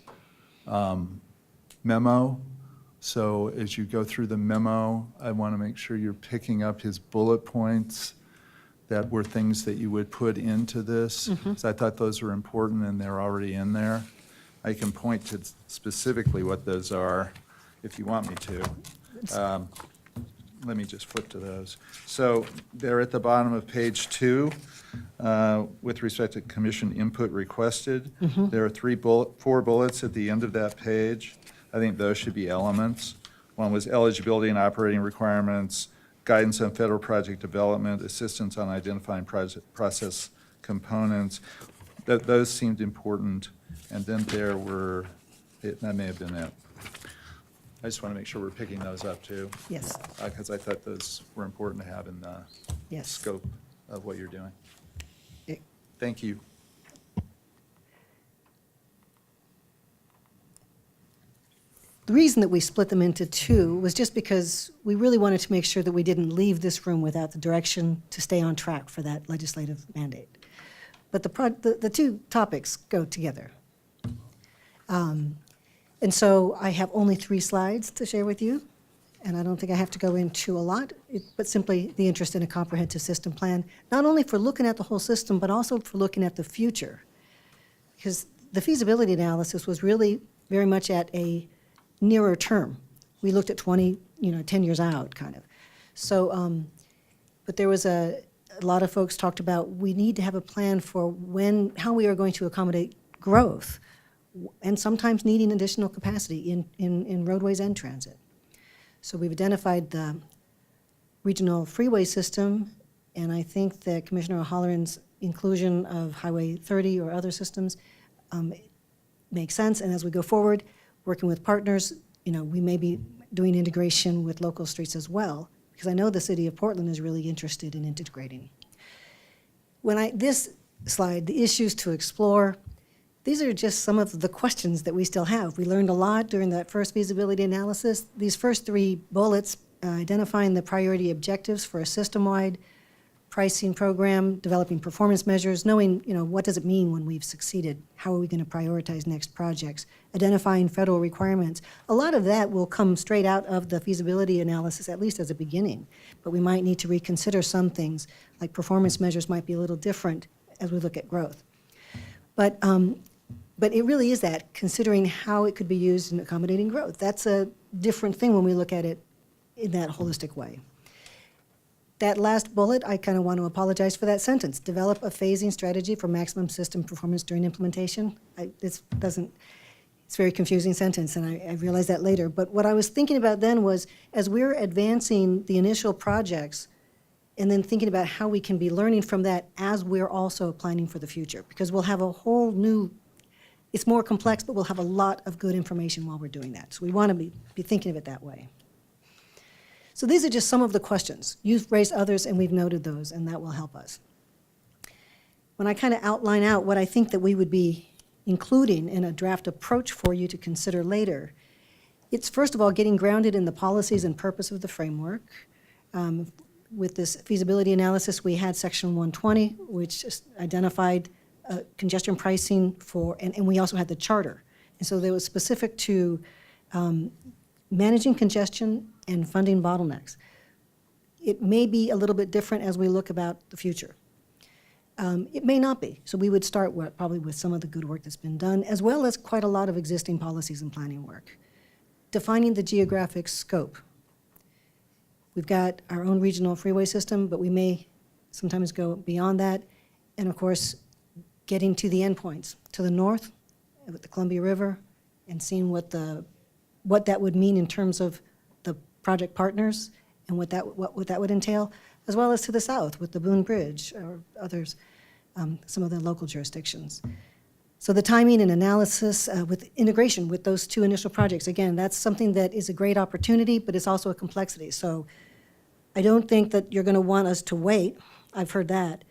memo. So as you go through the memo, I want to make sure you're picking up his bullet points that were things that you would put into this. So I thought those were important and they're already in there. I can point to specifically what those are if you want me to. Let me just flip to those. So they're at the bottom of page 2, with respect to commission input requested. There are 4 bullets at the end of that page. I think those should be elements. One was eligibility and operating requirements, guidance on federal project development, assistance on identifying process components. Those seemed important. And then there were, that may have been it. I just want to make sure we're picking those up too. Yes, Because I thought those were important to have in the yes. scope of what you're doing. It- Thank you. The reason that we split them into 2 was just because we really wanted to make sure that we didn't leave this room without the direction to stay on track for that legislative mandate. But the 2 topics go together. And so I have only 3 slides to share with you, and I don't think I have to go into a lot, but simply the interest in a comprehensive system plan, not only for looking at the whole system, but also for looking at the future. Because the feasibility analysis was really very much at a nearer term. We looked at 20, 10 years out, kind of. So, but there was a lot of folks talked about we need to have a plan for how we are going to accommodate growth, and sometimes needing additional capacity in roadways and transit. So we've identified the regional freeway system, and I think that Commissioner O'Halloran's inclusion of Highway 30 or other systems makes sense. And as we go forward, working with partners, we may be doing integration with local streets as well, because I know the city of Portland is really interested in integrating. This slide, the issues to explore, these are just some of the questions that we still have. We learned a lot during that first feasibility analysis. These first 3 bullets, identifying the priority objectives for a system-wide pricing program, developing performance measures, knowing, what does it mean when we've succeeded? How are we going to prioritize next projects? Identifying federal requirements. A lot of that will come straight out of the feasibility analysis, at least as a beginning. But we might need to reconsider some things, like performance measures might be a little different as we look at growth. But it really is that, considering how it could be used in accommodating growth. That's a different thing when we look at it in that holistic way. That last bullet, I kind of want to apologize for that sentence. Develop a phasing strategy for maximum system performance during implementation. It's a very confusing sentence, and I realized that later. But what I was thinking about then was, as we're advancing the initial projects, and then thinking about how we can be learning from that as we're also planning for the future. Because we'll have a whole new, it's more complex, but we'll have a lot of good information while we're doing that. So we want to be thinking of it that way. So these are just some of the questions. You've raised others, and we've noted those, and that will help us. When I kind of outline out what I think that we would be including in a draft approach for you to consider later, it's first of all getting grounded in the policies and purpose of the framework. With this feasibility analysis, we had Section 120, which identified congestion pricing and we also had the charter. And so they were specific to managing congestion and funding bottlenecks. It may be a little bit different as we look about the future. It may not be. So we would start probably with some of the good work that's been done, as well as quite a lot of existing policies and planning work. Defining the geographic scope. We've got our own regional freeway system, but we may sometimes go beyond that. And of course, getting to the endpoints, to the north with the Columbia River, and seeing what that would mean in terms of the project partners and what that would entail, as well as to the south with the Boone Bridge or others, some of the local jurisdictions. So the timing and analysis with integration with those 2 initial projects, again, that's something that is a great opportunity, but it's also a complexity. So I don't think that you're going to want us to wait. I've heard that.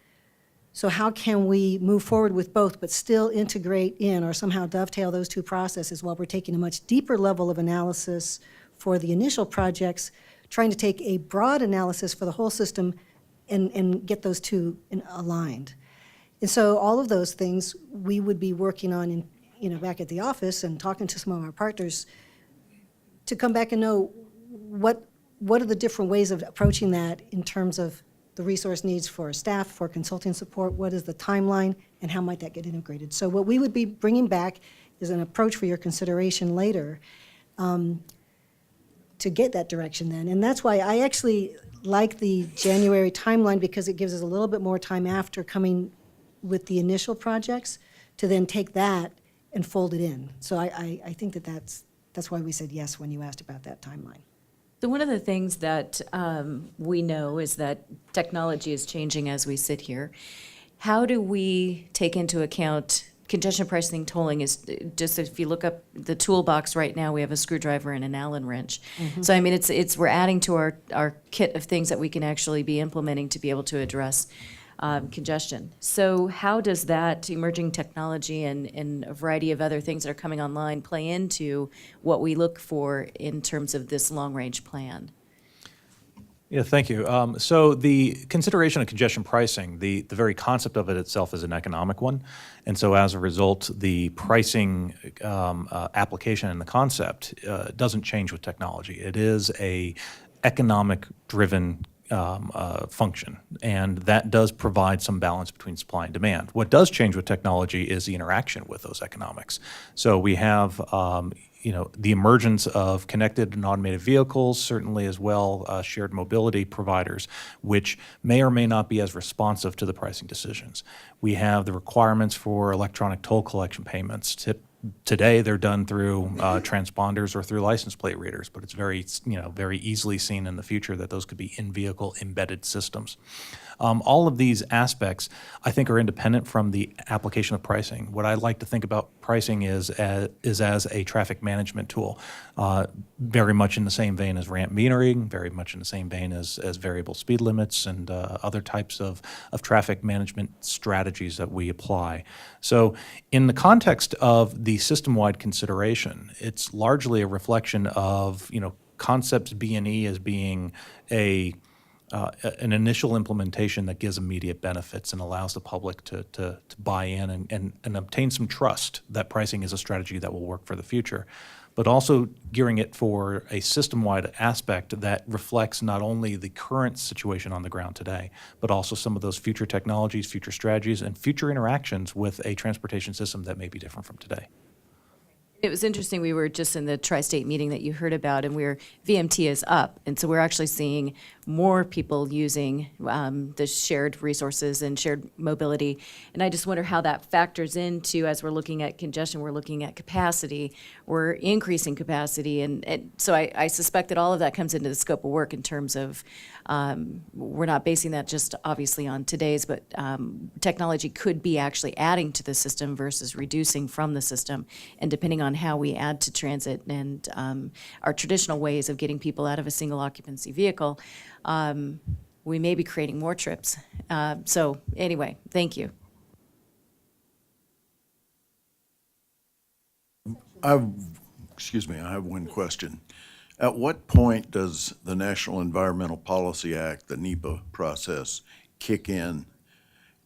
So how can we move forward with both, but still integrate in or somehow dovetail those 2 processes while we're taking a much deeper level of analysis for the initial projects, trying to take a broad analysis for the whole system and get those 2 aligned. And so all of those things we would be working on back at the office and talking to some of our partners to come back and know what are the different ways of approaching that in terms of the resource needs for staff, for consulting support, what is the timeline, and how might that get integrated. So what we would be bringing back is an approach for your consideration later to get that direction then. And that's why I actually like the January timeline, because it gives us a little bit more time after coming with the initial projects to then take that and fold it in. So I think that's why we said yes when you asked about that timeline. So one of the things that we know is that technology is changing as we sit here. How do we take into account congestion pricing tolling? Is just, if you look up the toolbox right now, we have a screwdriver and an Allen wrench. Mm-hmm. So I mean, we're adding to our kit of things that we can actually be implementing to be able to address congestion. So how does that emerging technology and a variety of other things that are coming online play into what we look for in terms of this long-range plan? Yeah, thank you. So the consideration of congestion pricing, the very concept of it itself is an economic one. And so as a result, the pricing application and the concept doesn't change with technology. It is a economic-driven function, and that does provide some balance between supply and demand. What does change with technology is the interaction with those economics. So we have the emergence of connected and automated vehicles, certainly as well shared mobility providers, which may or may not be as responsive to the pricing decisions. We have the requirements for electronic toll collection payments. Today, they're done through transponders or through license plate readers, but it's very easily seen in the future that those could be in-vehicle embedded systems. All of these aspects, I think, are independent from the application of pricing. What I like to think about pricing is as a traffic management tool, very much in the same vein as ramp metering, very much in the same vein as variable speed limits and other types of traffic management strategies that we apply. So in the context of the system-wide consideration, it's largely a reflection of, concepts B&E as being an initial implementation that gives immediate benefits and allows the public to buy in and obtain some trust that pricing is a strategy that will work for the future, but also gearing it for a system-wide aspect that reflects not only the current situation on the ground today, but also some of those future technologies, future strategies, and future interactions with a transportation system that may be different from today. It was interesting, we were just in the tri-state meeting that you heard about, and VMT is up, and so we're actually seeing more people using the shared resources and shared mobility. And I just wonder how that factors into, as we're looking at congestion, we're looking at capacity, we're increasing capacity, and so I suspect that all of that comes into the scope of work in terms of, we're not basing that just obviously on today's, but technology could be actually adding to the system versus reducing from the system, and depending on how we add to transit and our traditional ways of getting people out of a single occupancy vehicle, we may be creating more trips. So anyway, thank you. I have one question. At what point does the National Environmental Policy Act, the NEPA process, kick in?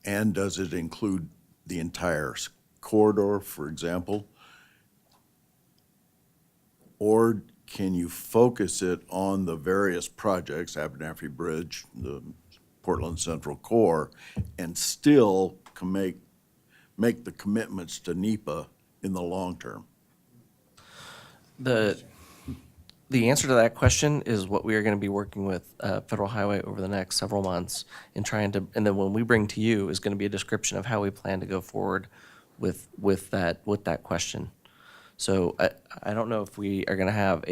And does it include the entire corridor, for example? Or can you focus it on the various projects, Abernathy Bridge, the Portland Central Core, and still make the commitments to NEPA in the long term? The answer to that question is what we are going to be working with Federal Highway over the next several months in trying to, and then when we bring to you is going to be a description of how we plan to go forward with that question. So I don't know if we are going to have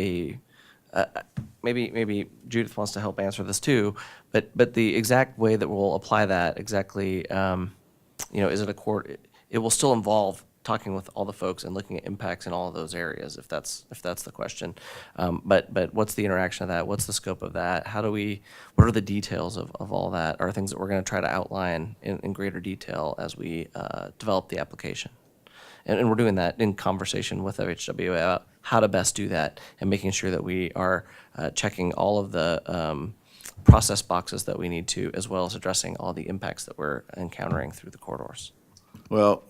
maybe Judith wants to help answer this too, but the exact way that we'll apply that exactly, is it a court? It will still involve talking with all the folks and looking at impacts in all of those areas, if that's the question. But what's the interaction of that? What's the scope of that? What are the details of all that? Are things that we're going to try to outline in greater detail as we develop the application. And we're doing that in conversation with OHW about how to best do that and making sure that we are checking all of the process boxes that we need to, as well as addressing all the impacts that we're encountering through the corridors. Well,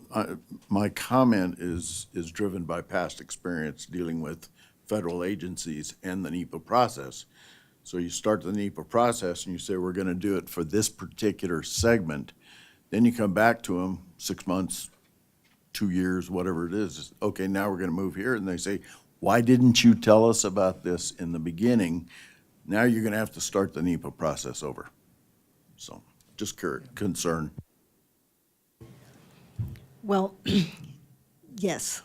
my comment is driven by past experience dealing with federal agencies and the NEPA process. So you start the NEPA process and you say, we're going to do it for this particular segment. Then you come back to them 6 months, 2 years, whatever it is. Okay, now we're going to move here. And they say, why didn't you tell us about this in the beginning? Now you're going to have to start the NEPA process over. So just concern. Well, yes.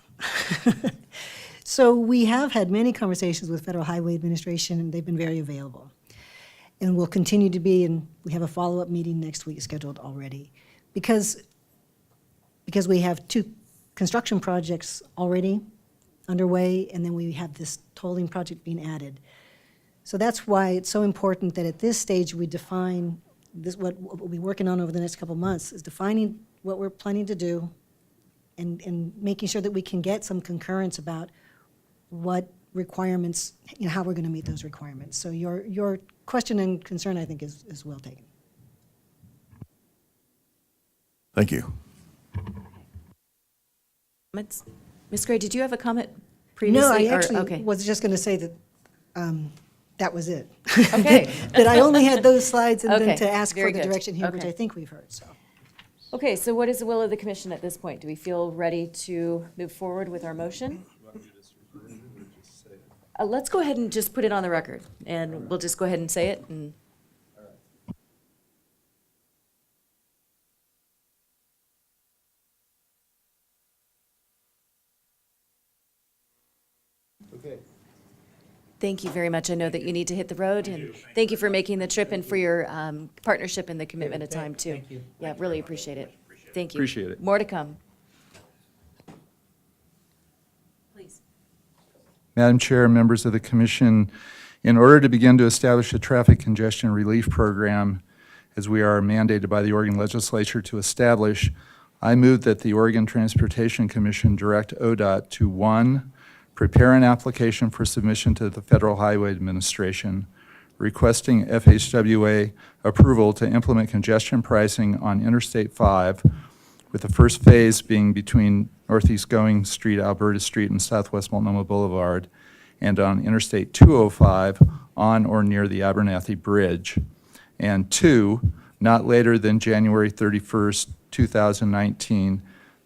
So we have had many conversations with Federal Highway Administration, and they've been very available. And will continue to be, and we have a follow-up meeting next week scheduled already. Because we have 2 construction projects already underway, and then we have this tolling project being added. So that's why it's so important that at this stage we define this, what we'll be working on over the next couple of months is defining what we're planning to do and making sure that we can get some concurrence about what requirements, how we're going to meet those requirements. So your question and concern, I think, is well taken. Thank you. Ms. Gray, did you have a comment previously? No, I or- actually okay. was just going to say that that was it. Okay. That I only had those slides and Okay, then to ask for very the good. direction here, which Okay. I think we've heard, so. Okay, so what is the will of the commission at this point? Do we feel ready to move forward with our motion? Let's go ahead and just put it on the record, and we'll just go ahead and say it. And thank you very much. I know that you need to hit the road, and thank you for making the trip and for your partnership and the commitment of time, too. Thank you. Yeah, really appreciate it. Thank you. Appreciate it. More to come. Please. Madam Chair, members of the commission, in order to begin to establish a traffic congestion relief program, as we are mandated by the Oregon legislature to establish, I move that the Oregon Transportation Commission direct ODOT to, 1, prepare an application for submission to the Federal Highway Administration requesting FHWA approval to implement congestion pricing on Interstate 5, with the first phase being between Northeast Going Street, Alberta Street, and Southwest Multnomah Boulevard, and on Interstate 205 on or near the Abernathy Bridge. And 2, not later than January 31st, 2019,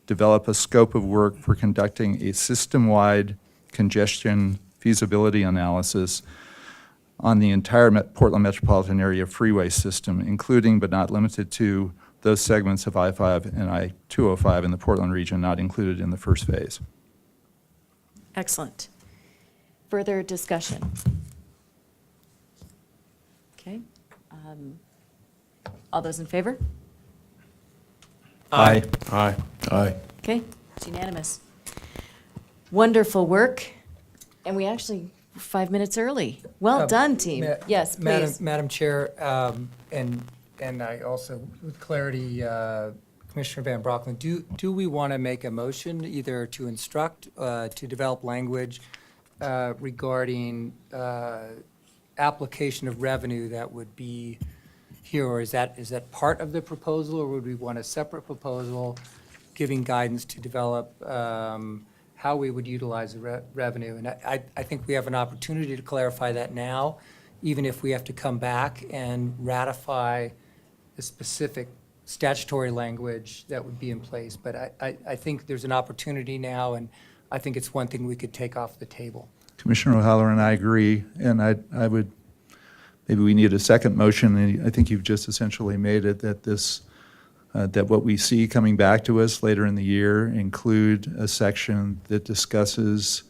develop a scope of work for conducting a system-wide congestion feasibility analysis on the entire Portland Metropolitan Area freeway system, including but not limited to those segments of I-5 and I-205 in the Portland region not included in the first phase. Excellent. Further discussion? Okay. All those in favor? Aye. Aye. Aye. Okay, it's unanimous. Wonderful work, and we actually, 5 minutes early. Well done, team. Yes, please. Madam Chair, and I also, with clarity, Commissioner Van Brockland, do we want to make a motion either to instruct, to develop language regarding application of revenue that would be here, or is that part of the proposal, or would we want a separate proposal giving guidance to develop how we would utilize the revenue? And I think we have an opportunity to clarify that now, even if we have to come back and ratify the specific statutory language that would be in place. But I think there's an opportunity now, and I think it's one thing we could take off the table. Commissioner O'Halloran, I agree, and I would, maybe we need a second motion, and I think you've just essentially made it, that this, that what we see coming back to us later in the year include a section that discusses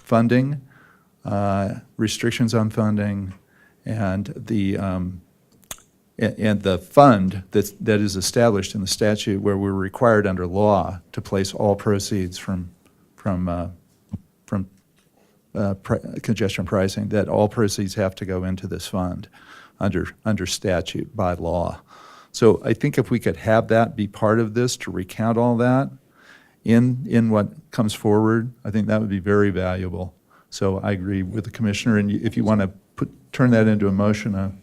funding, restrictions on funding, and the fund that is established in the statute, where we're required under law to place all proceeds from congestion pricing, that all proceeds have to go into this fund under statute by law. So I think if we could have that be part of this, to recount all that in what comes forward, I think that would be very valuable. So I agree with the commissioner, and if you want to turn that into a motion,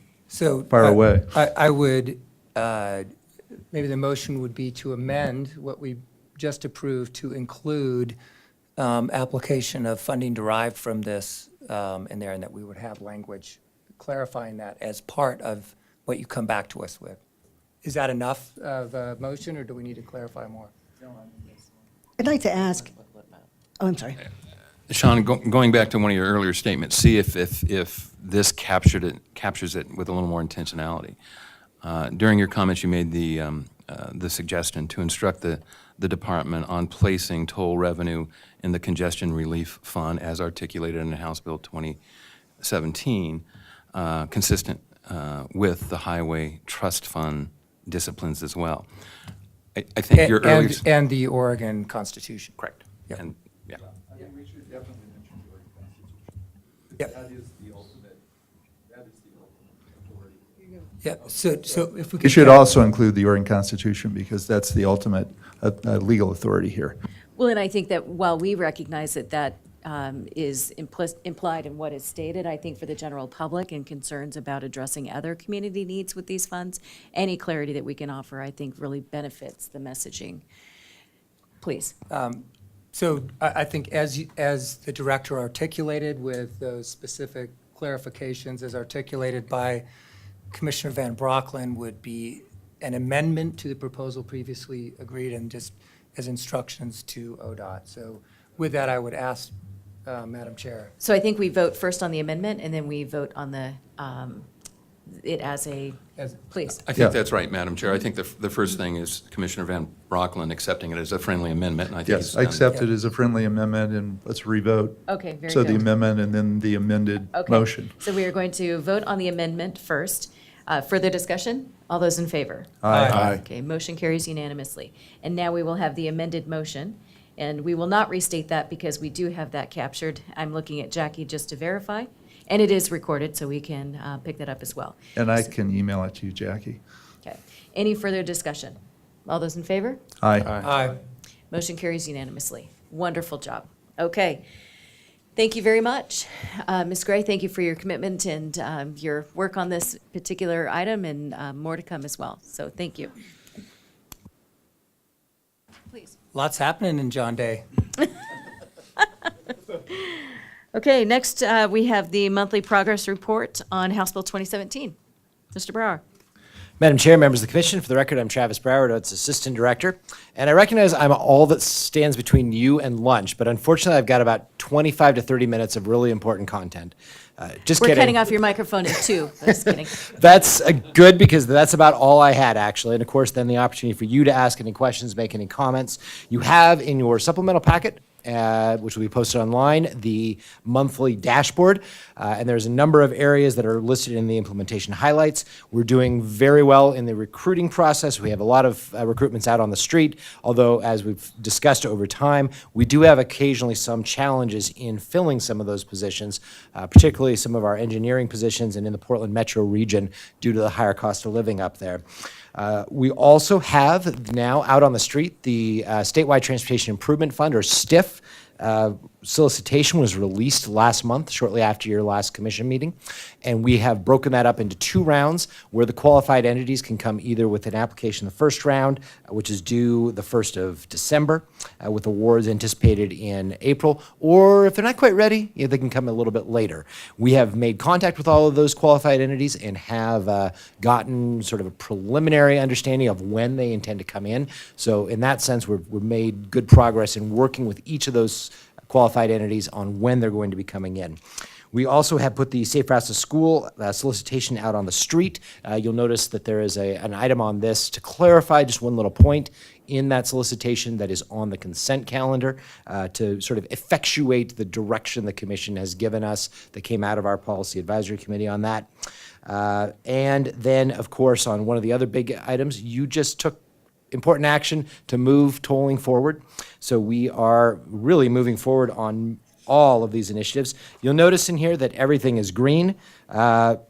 fire away. I would, maybe the motion would be to amend what we just approved to include application of funding derived from this in there, and that we would have language clarifying that as part of what you come back to us with. Is that enough of a motion, or do we need to clarify more? I'd like to ask, oh, I'm sorry. Sean, going back to one of your earlier statements, see if this captures it with a little more intentionality. During your comments, you made the suggestion to instruct the department on placing toll revenue in the congestion relief fund as articulated in House Bill 2017, consistent with the Highway Trust Fund disciplines as well. I think your earlier... And the Oregon Constitution. Correct. Yep. And, yeah. I think we should definitely mention the Oregon Constitution. Yep. That is the ultimate authority. Yeah, so if we We could... should also include the Oregon Constitution, because that's the ultimate legal authority here. Well, and I think that while we recognize that that is implied in what is stated, I think for the general public and concerns about addressing other community needs with these funds, any clarity that we can offer, I think, really benefits the messaging. Please. So I think as the director articulated, with those specific clarifications as articulated by Commissioner Van Brockland, would be an amendment to the proposal previously agreed, and just as instructions to ODOT. So with that, I would ask Madam Chair. So I think we vote first on the amendment, and then we vote on the, it as a, please. I think that's right, Madam Chair. I think the first thing is Commissioner Van Brockland accepting it as a friendly amendment, and I think he's Yes, I done. accept it as a friendly amendment, and let's revote. Okay, very So the good. amendment and then the amended Okay. motion. So we are going to vote on the amendment first. Further discussion? All those in favor? Aye. Okay, motion carries unanimously. And now we will have the amended motion, and we will not restate that because we do have that captured. I'm looking at Jackie just to verify, and it is recorded, so we can pick that up as well. And I can email it to you, Jackie. Okay. Any further discussion? All those in favor? Aye. Aye. Motion carries unanimously. Wonderful job. Okay. Thank you very much. Ms. Gray, thank you for your commitment and your work on this particular item, and more to come as well. So thank you. Please. Lots happening in John Day. Okay, next we have the monthly progress report on House Bill 2017. Mr. Brower. Madam Chair, members of the Commission, for the record, I'm Travis Brower, Odot's Assistant Director, and I recognize I'm all that stands between you and lunch, but unfortunately, I've got about 25 to 30 minutes of really important content. Just We're kidding. cutting off your microphone at 2. Just kidding. That's good because that's about all I had, actually. And of course, then the opportunity for you to ask any questions, make any comments. You have in your supplemental packet, which will be posted online, the monthly dashboard. And there's a number of areas that are listed in the implementation highlights. We're doing very well in the recruiting process. We have a lot of recruitments out on the street, although as we've discussed over time, we do have occasionally some challenges in filling some of those positions, particularly some of our engineering positions and in the Portland metro region due to the higher cost of living up there. We also have now out on the street the Statewide Transportation Improvement Fund, or STIF. Solicitation was released last month, shortly after your last commission meeting, and we have broken that up into 2 rounds where the qualified entities can come either with an application the first round, which is due the 1st of December, with awards anticipated in April, or if they're not quite ready, they can come a little bit later. We have made contact with all of those qualified entities and have gotten sort of a preliminary understanding of when they intend to come in. So in that sense, we've made good progress in working with each of those qualified entities on when they're going to be coming in. We also have put the Safe Routes to School solicitation out on the street. You'll notice that there is an item on this to clarify just one little point in that solicitation that is on the consent calendar to sort of effectuate the direction the Commission has given us that came out of our Policy Advisory Committee on that. And then, of course, on one of the other big items, you just took important action to move tolling forward. So we are really moving forward on all of these initiatives. You'll notice in here that everything is green. That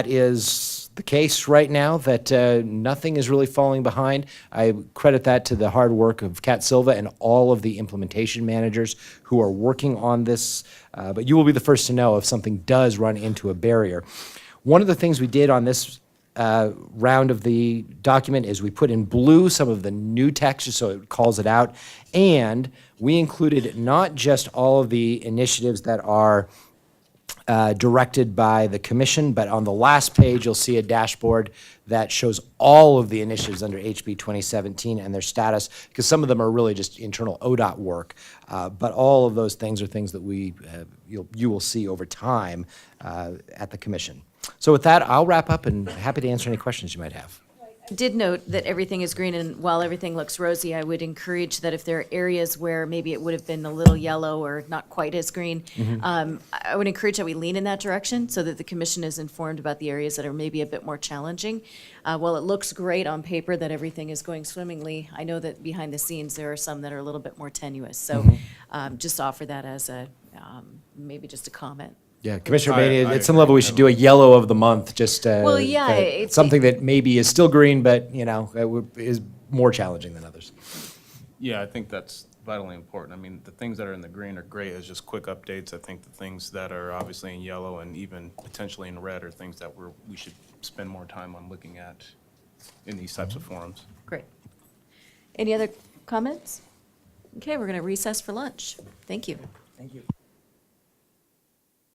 is the case right now, that nothing is really falling behind. I credit that to the hard work of Kat Silva and all of the implementation managers who are working on this. But you will be the first to know if something does run into a barrier. One of the things we did on this round of the document is we put in blue some of the new text so it calls it out, and we included not just all of the initiatives that are directed by the Commission, but on the last page you'll see a dashboard that shows all of the initiatives under HB 2017 and their status, because some of them are really just internal Odot work, but all of those things are things that you will see over time at the Commission. So with that, I'll wrap up and happy to answer any questions you might have. I did note that everything is green, and while everything looks rosy, I would encourage that if there are areas where maybe it would have been a little yellow or not quite as green, I would encourage that we lean in that direction so that the Commission is informed about the areas that are maybe a bit more challenging. While it looks great on paper that everything is going swimmingly, I know that behind the scenes there are some that are a little bit more tenuous. So just offer that as a maybe just a comment. Yeah, Commissioner Bainey, at some level, we should do a yellow of the month, just Well, yeah, it's something that maybe is still green, but, is more challenging than others. Yeah, I think that's vitally important. I mean, the things that are in the green are great as just quick updates. I think the things that are obviously in yellow and even potentially in red are things that we should spend more time on looking at in these types of forums. Great. Any other comments? Okay, we're going to recess for lunch. Thank you. Thank you.